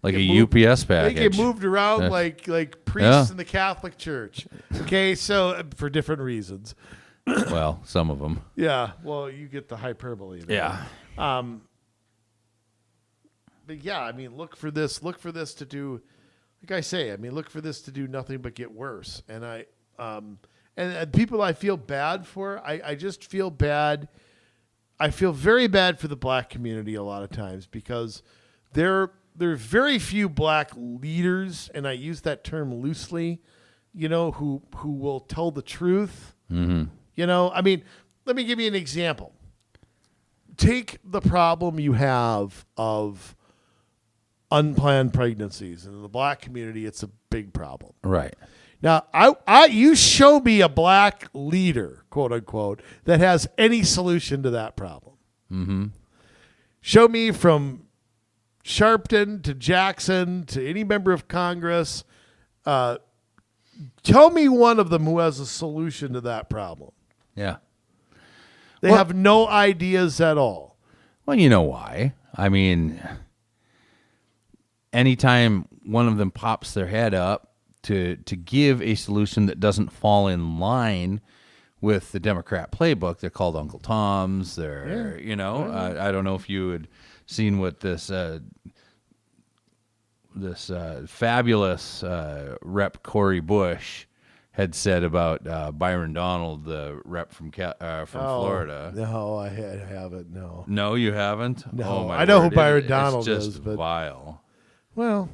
UPS package. They get moved around like priests in the Catholic Church. Okay, so for different reasons. Well, some of them. Yeah, well, you get the hyperbole there. Yeah. But yeah, I mean, look for this to do, like I say, look for this to do nothing but get worse. And and people I feel bad for, I just feel bad. I feel very bad for the black community a lot of times, because there are very few black leaders, and I use that term loosely, who will tell the truth. Mm-hmm. Let me give you an example. Take the problem you have of unplanned pregnancies. In the black community, it's a big problem. Right. Now, you show me a black leader, quote unquote, that has any solution to that problem. Mm-hmm. Show me from Sharpton to Jackson to any member of Congress. Tell me one of them who has a solution to that problem. Yeah. They have no ideas at all. Well, you know why. Anytime one of them pops their head up to give a solution that doesn't fall in line with the Democrat playbook, they're called Uncle Toms. They're, I don't know if you had seen what this fabulous Rep. Corey Bush had said about Byron Donald, the rep from Florida. No, I haven't. No. No, you haven't? No. Oh, my I know word. who Byron Donald it's just is, but vile. Well,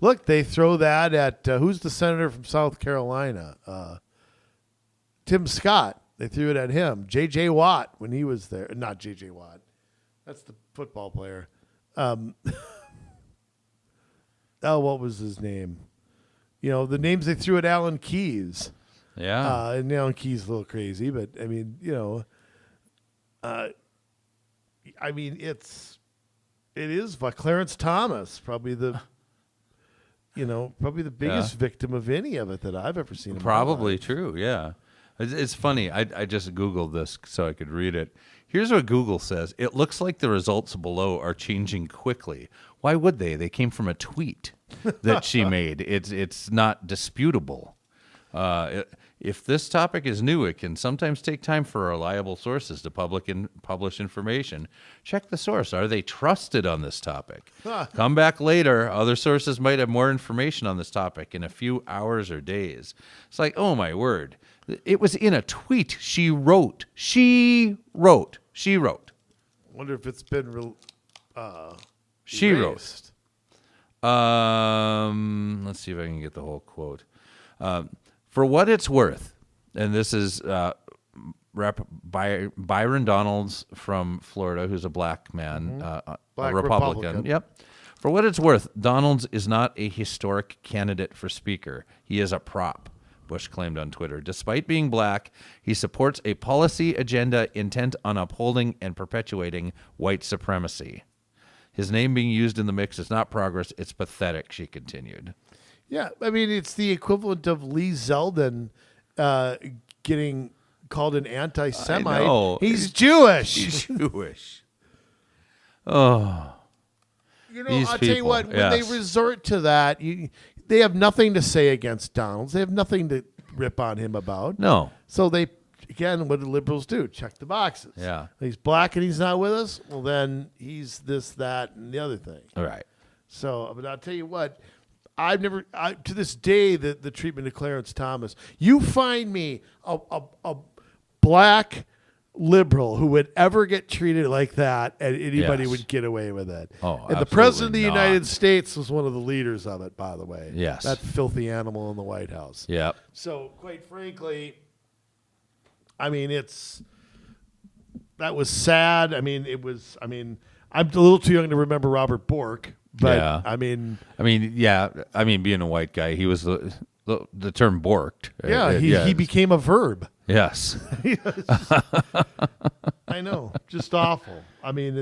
look, they throw that at who's the senator from South Carolina? Tim Scott. They threw it at him. J.J. Watt when he was there. Not J.J. Watt. That's the football player. What was his name? The names they threw at Alan Keyes. Yeah. And Alan Keyes is a little crazy, but it is Clarence Thomas, probably the biggest victim of any of it that I've ever seen. Probably true, yeah. It's funny. I just Googled this so I could read it. Here's what Google says. It looks like the results below are changing quickly. Why would they? They came from a tweet that she made. It's not disputable. If this topic is new, it can sometimes take time for reliable sources to publish information. Check the source. Are they trusted on this topic? Come back later. Other sources might have more information on this topic in a few hours or days. It's like, oh, my word. It was in a tweet she wrote. She wrote. I wonder if it's been She erased. wrote. Let's see if I can get the whole quote. For what it's worth, and this is Rep. Byron Donalds from Florida, who's a black man, Black a Republican. Yep. For what it's worth, Donalds is not a historic candidate for speaker. He is a prop, Bush claimed on Twitter. Despite being black, he supports a policy agenda intent on upholding and perpetuating white supremacy. His name being used in the mix is not progress. It's pathetic, she continued. Yeah, I mean, it's the equivalent of Lee Zeldin getting called an anti-Semite. I know. He's Jewish. He's Jewish. Oh. You know, These I'll tell you people, what, when yes. they resort to that, they have nothing to say against Donalds. They have nothing to rip on him about. No. So they, again, what do liberals do? Check the boxes. Yeah. He's black and he's not with us. Well, then he's this, that, and the other thing. All right. So, but I'll tell you what, to this day, the treatment of Clarence Thomas, you find me a black liberal who would ever get treated like that, and anybody Yes. would get away with it. Oh, and the president of the absolutely United not. States was one of the leaders of it, by the way. Yes. That filthy animal in the White House. Yep. So, quite frankly, I mean, that was sad. I'm a little too young to remember Robert Bork, but Yeah. being a white guy, he was the term borked. he became a verb. Yes. I know, just awful. I mean,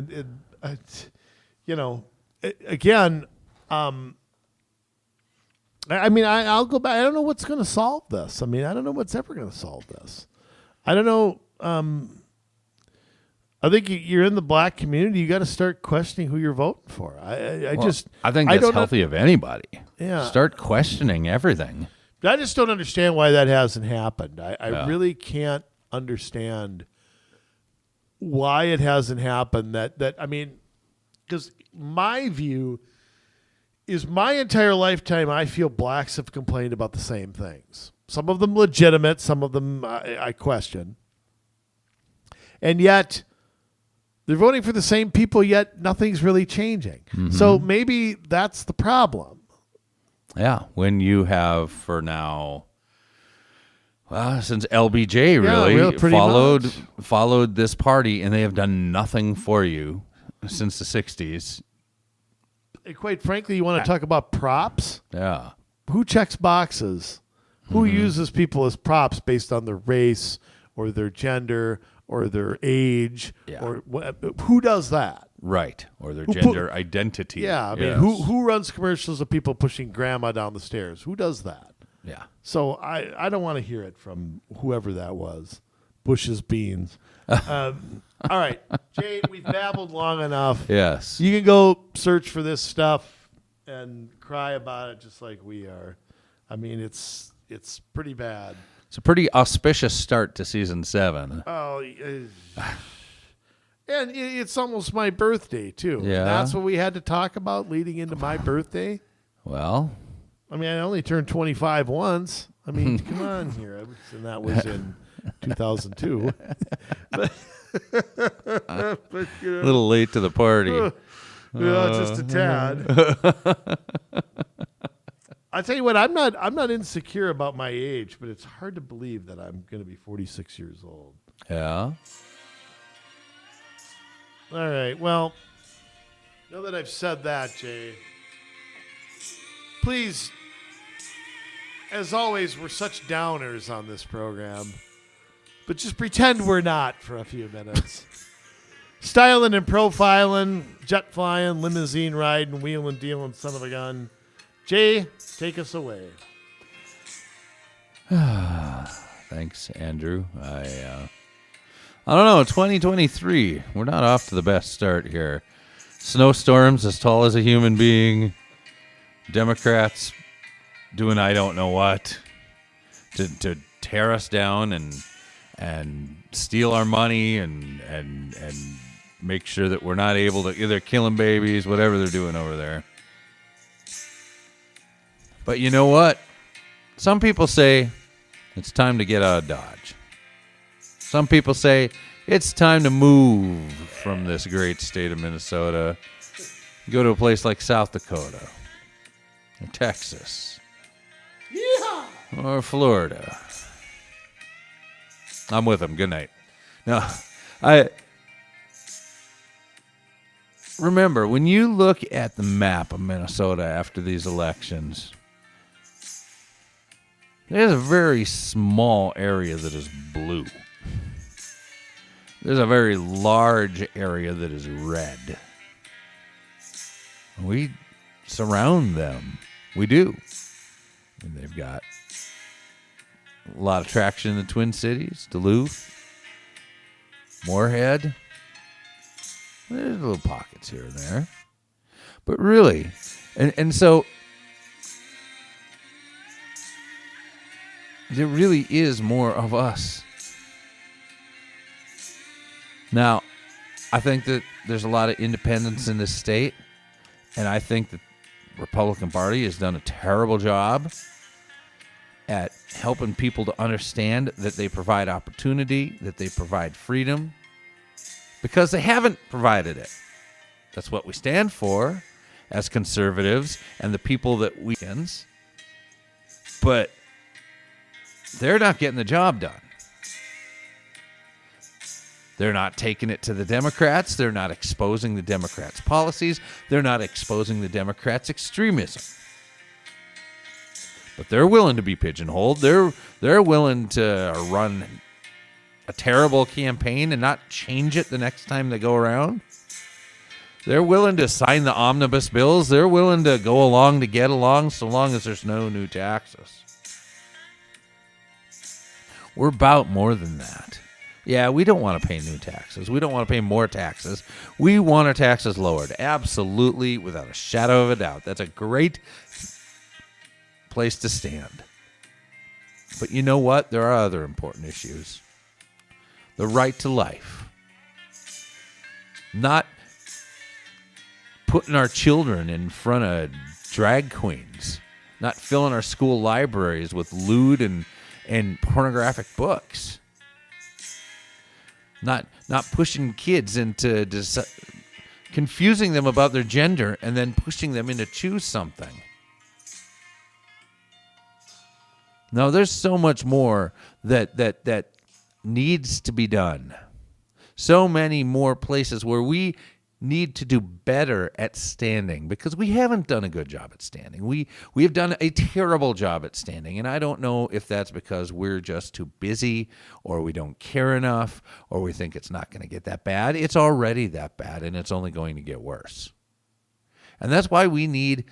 again, I'll go back. I don't know what's going to solve this. I mean, I don't know what's ever going to solve this. I don't know. I think you're in the black community. You got to start questioning who you're voting for. I think that's healthy of anybody. Yeah. Start questioning everything. I just don't understand why that hasn't happened. I Yeah. really can't understand why it hasn't happened. Because my view is my entire lifetime, I feel blacks have complained about the same things. Some of them legitimate, some of them I question. And yet they're voting for the same people, yet nothing's really changing. Mm-hmm. So maybe that's the problem. Yeah. When you have for now, since LBJ really pretty much. followed this party, and they have done nothing for you since the 60s. And quite frankly, you want to talk about props? Yeah. Who checks boxes? Who uses people as props based on their race or their gender or their age? Yeah. Or who does that? Right. Or their Who gender identity. Yeah, I mean, Yes. who runs commercials of people pushing grandma down the stairs? Who does that? Yeah. So I don't want to hear it from whoever that was. Bush's beans. All right, Jay, we've babbled long enough. Yes. You can go search for this stuff and cry about it just like we are. I mean, it's pretty bad. It's a pretty auspicious start to season 7. Oh, and it's almost my birthday, too. Yeah. That's what we had to talk about leading into my birthday. Well, I mean, I only turned 25 once. I mean, come on here. And that was in 2002. But a little late to the party. just a tad. I tell you what, I'm not insecure about my age, but it's hard to believe that I'm going to be 46 years old. Yeah. All right. Well, now that I've said that, Jay, please, as always, we're such downers on this program, but just pretend we're not for a few minutes. Styling and profiling, jet flying, limousine riding, wheeling, dealing, son of a gun. Jay, take us away. Thanks, Andrew. I don't know, 2023. We're not off to the best start here. Snowstorms as tall as a human being. Democrats doing I don't know what. to tear us down and steal our money and make sure that we're not able to, they're killing babies, whatever they're doing over there. But you know what? Some people say it's time to get out of Dodge. Some people say it's time to move from this great state of Minnesota, go to a place like South Dakota or Texas or Florida. I'm with them. Good night. Now, remember, when you look at the map of Minnesota after these elections, there's a very small area that is blue. There's a very large area that is red. We surround them. We do. And they've got a lot of traction in the Twin Cities, Duluth, Moorhead. There's little pockets here and there. But really, and so there really is more of us. Now, I think that there's a lot of independents in this state, and I think that the Republican Party has done a terrible job at helping people to understand that they provide opportunity, that they provide freedom, because they haven't provided it. That's what we stand for as conservatives and the people that we ends. But they're not getting the job done. They're not taking it to the Democrats. They're not exposing the Democrats' policies. They're not exposing the Democrats' extremism. But they're willing to be pigeonholed. They're willing to run a terrible campaign and not change it the next time they go around. They're willing to sign the omnibus bills. They're willing to go along to get along so long as there's no new taxes. We're about more than that. Yeah, we don't want to pay new taxes. We don't want to pay more taxes. We want our taxes lowered. Absolutely, without a shadow of a doubt. That's a great place to stand. But you know what? There are other important issues. The right to life. Not putting our children in front of drag queens. Not filling our school libraries with lewd and pornographic books. Not pushing kids into confusing them about their gender and then pushing them into choose something. No, there's so much more that needs to be done. So many more places where we need to do better at standing, because we haven't done a good job at standing. We have done a terrible job at standing, and I don't know if that's because we're just too busy, or we don't care enough, or we think it's not going to get that bad. It's already that bad, and it's only going to get worse. And that's why we need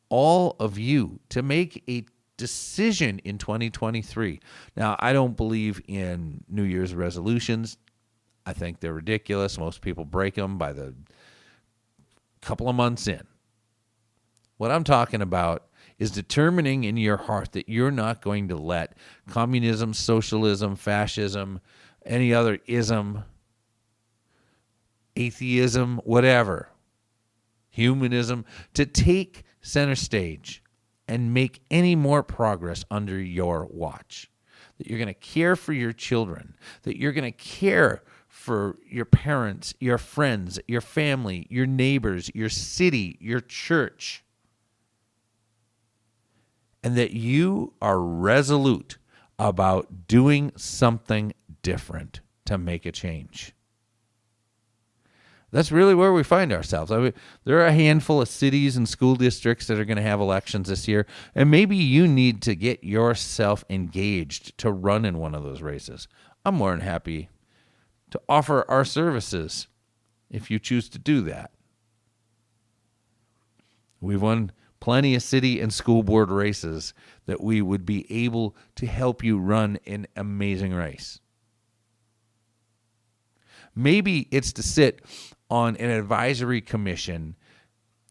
all of you to make a decision in 2023. Now, I don't believe in New Year's resolutions. I think they're ridiculous. Most people break them by the couple of months in. What I'm talking about is determining in your heart that you're not going to let communism, socialism, fascism, any other ism, atheism, whatever, humanism, to take center stage and make any more progress under your watch. That you're going to care for your children, that you're going to care for your parents, your friends, your family, your neighbors, your city, your church, and that you are resolute about doing something different to make a change. That's really where we find ourselves. I mean, there are a handful of cities and school districts that are going to have elections this year, and maybe you need to get yourself engaged to run in one of those races. I'm more than happy to offer our services if you choose to do that. We've won plenty of city and school board races that we would be able to help you run an amazing race. Maybe it's to sit on an advisory commission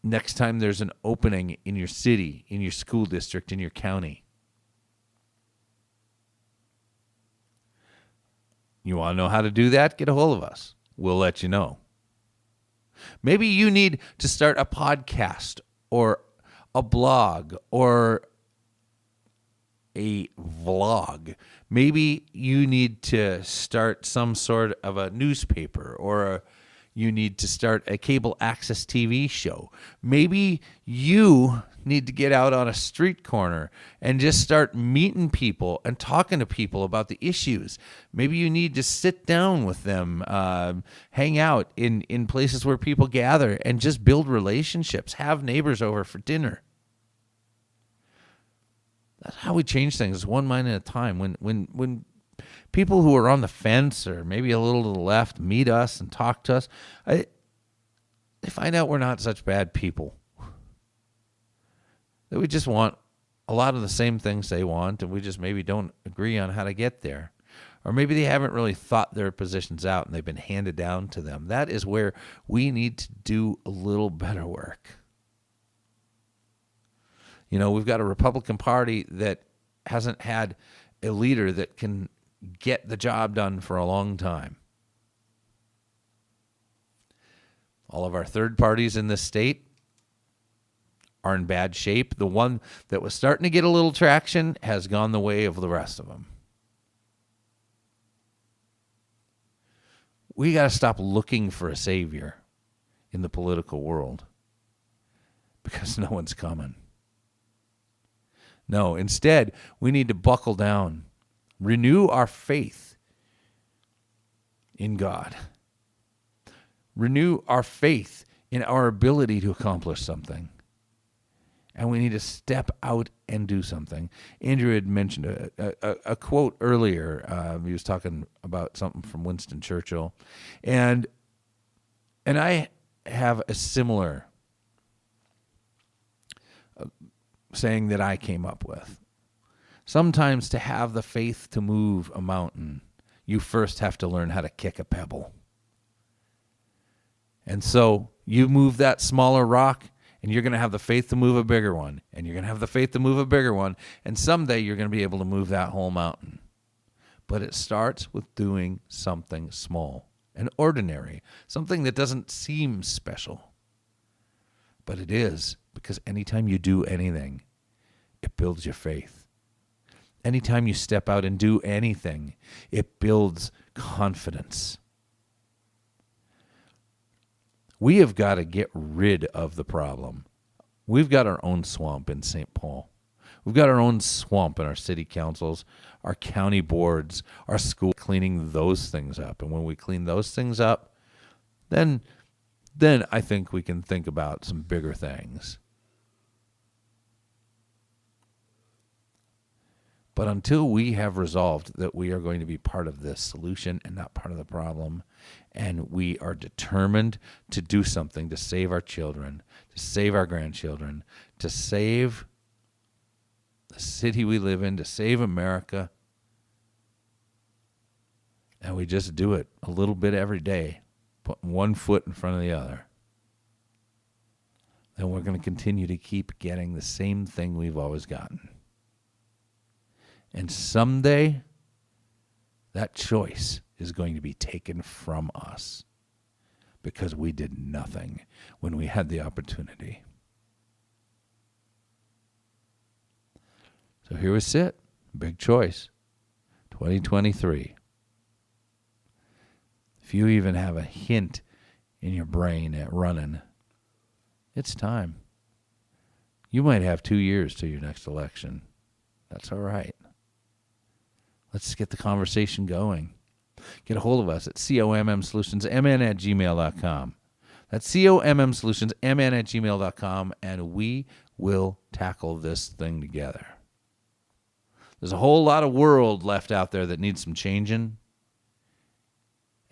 next time there's an opening in your city, in your school district, in your county. You want to know how to do that? Get a hold of us. We'll let you know. Maybe you need to start a podcast or a blog or a vlog. Maybe you need to start some sort of a newspaper, or you need to start a cable access TV show. Maybe you need to get out on a street corner and just start meeting people and talking to people about the issues. Maybe you need to sit down with them, hang out in places where people gather and just build relationships, have neighbors over for dinner. That's how we change things, one mind at a time. When people who are on the fence or maybe a little to the left meet us and talk to us, they find out we're not such bad people. That we just want a lot of the same things they want, and we just maybe don't agree on how to get there. Or maybe they haven't really thought their positions out and they've been handed down to them. That is where we need to do a little better work. You know, we've got a Republican Party that hasn't had a leader that can get the job done for a long time. All of our third parties in this state are in bad shape. The one that was starting to get a little traction has gone the way of the rest of them. We got to stop looking for a savior in the political world because no one's coming. No, instead, we need to buckle down, renew our faith in God, renew our faith in our ability to accomplish something. And we need to step out and do something. Andrew had mentioned a quote earlier. He was talking about something from Winston Churchill. And I have a similar saying that I came up with. Sometimes to have the faith to move a mountain, you first have to learn how to kick a pebble. And so you move that smaller rock, and you're going to have the faith to move a bigger one, and you're going to have the faith to move a bigger one, and someday you're going to be able to move that whole mountain. But it starts with doing something small and ordinary, something that doesn't seem special. But it is, because anytime you do anything, it builds your faith. Anytime you step out and do anything, it builds confidence. We have got to get rid of the problem. We've got our own swamp in St. Paul. We've got our own swamp in our city councils, our county boards, our school, cleaning those things up. And when we clean those things up, then I think we can think about some bigger things. But until we have resolved that we are going to be part of this solution and not part of the problem, and we are determined to do something to save our children, to save our grandchildren, to save the city we live in, to save America, and we just do it a little bit every day, putting one foot in front of the other, then we're going to continue to keep getting the same thing we've always gotten. And someday, that choice is going to be taken from us because we did nothing when we had the opportunity. So here we sit. Big choice. 2023. If you even have a hint in your brain at running, it's time. You might have 2 years to your next election. That's all right. Let's get the conversation going. Get a hold of us at commsolutionsmn@gmail.com. That's commsolutionsmn@gmail.com, and we will tackle this thing together. There's a whole lot of world left out there that needs some changing,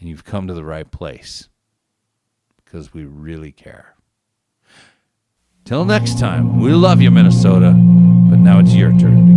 and you've come to the right place because we really care. Till next time, we love you, Minnesota, but now it's your turn to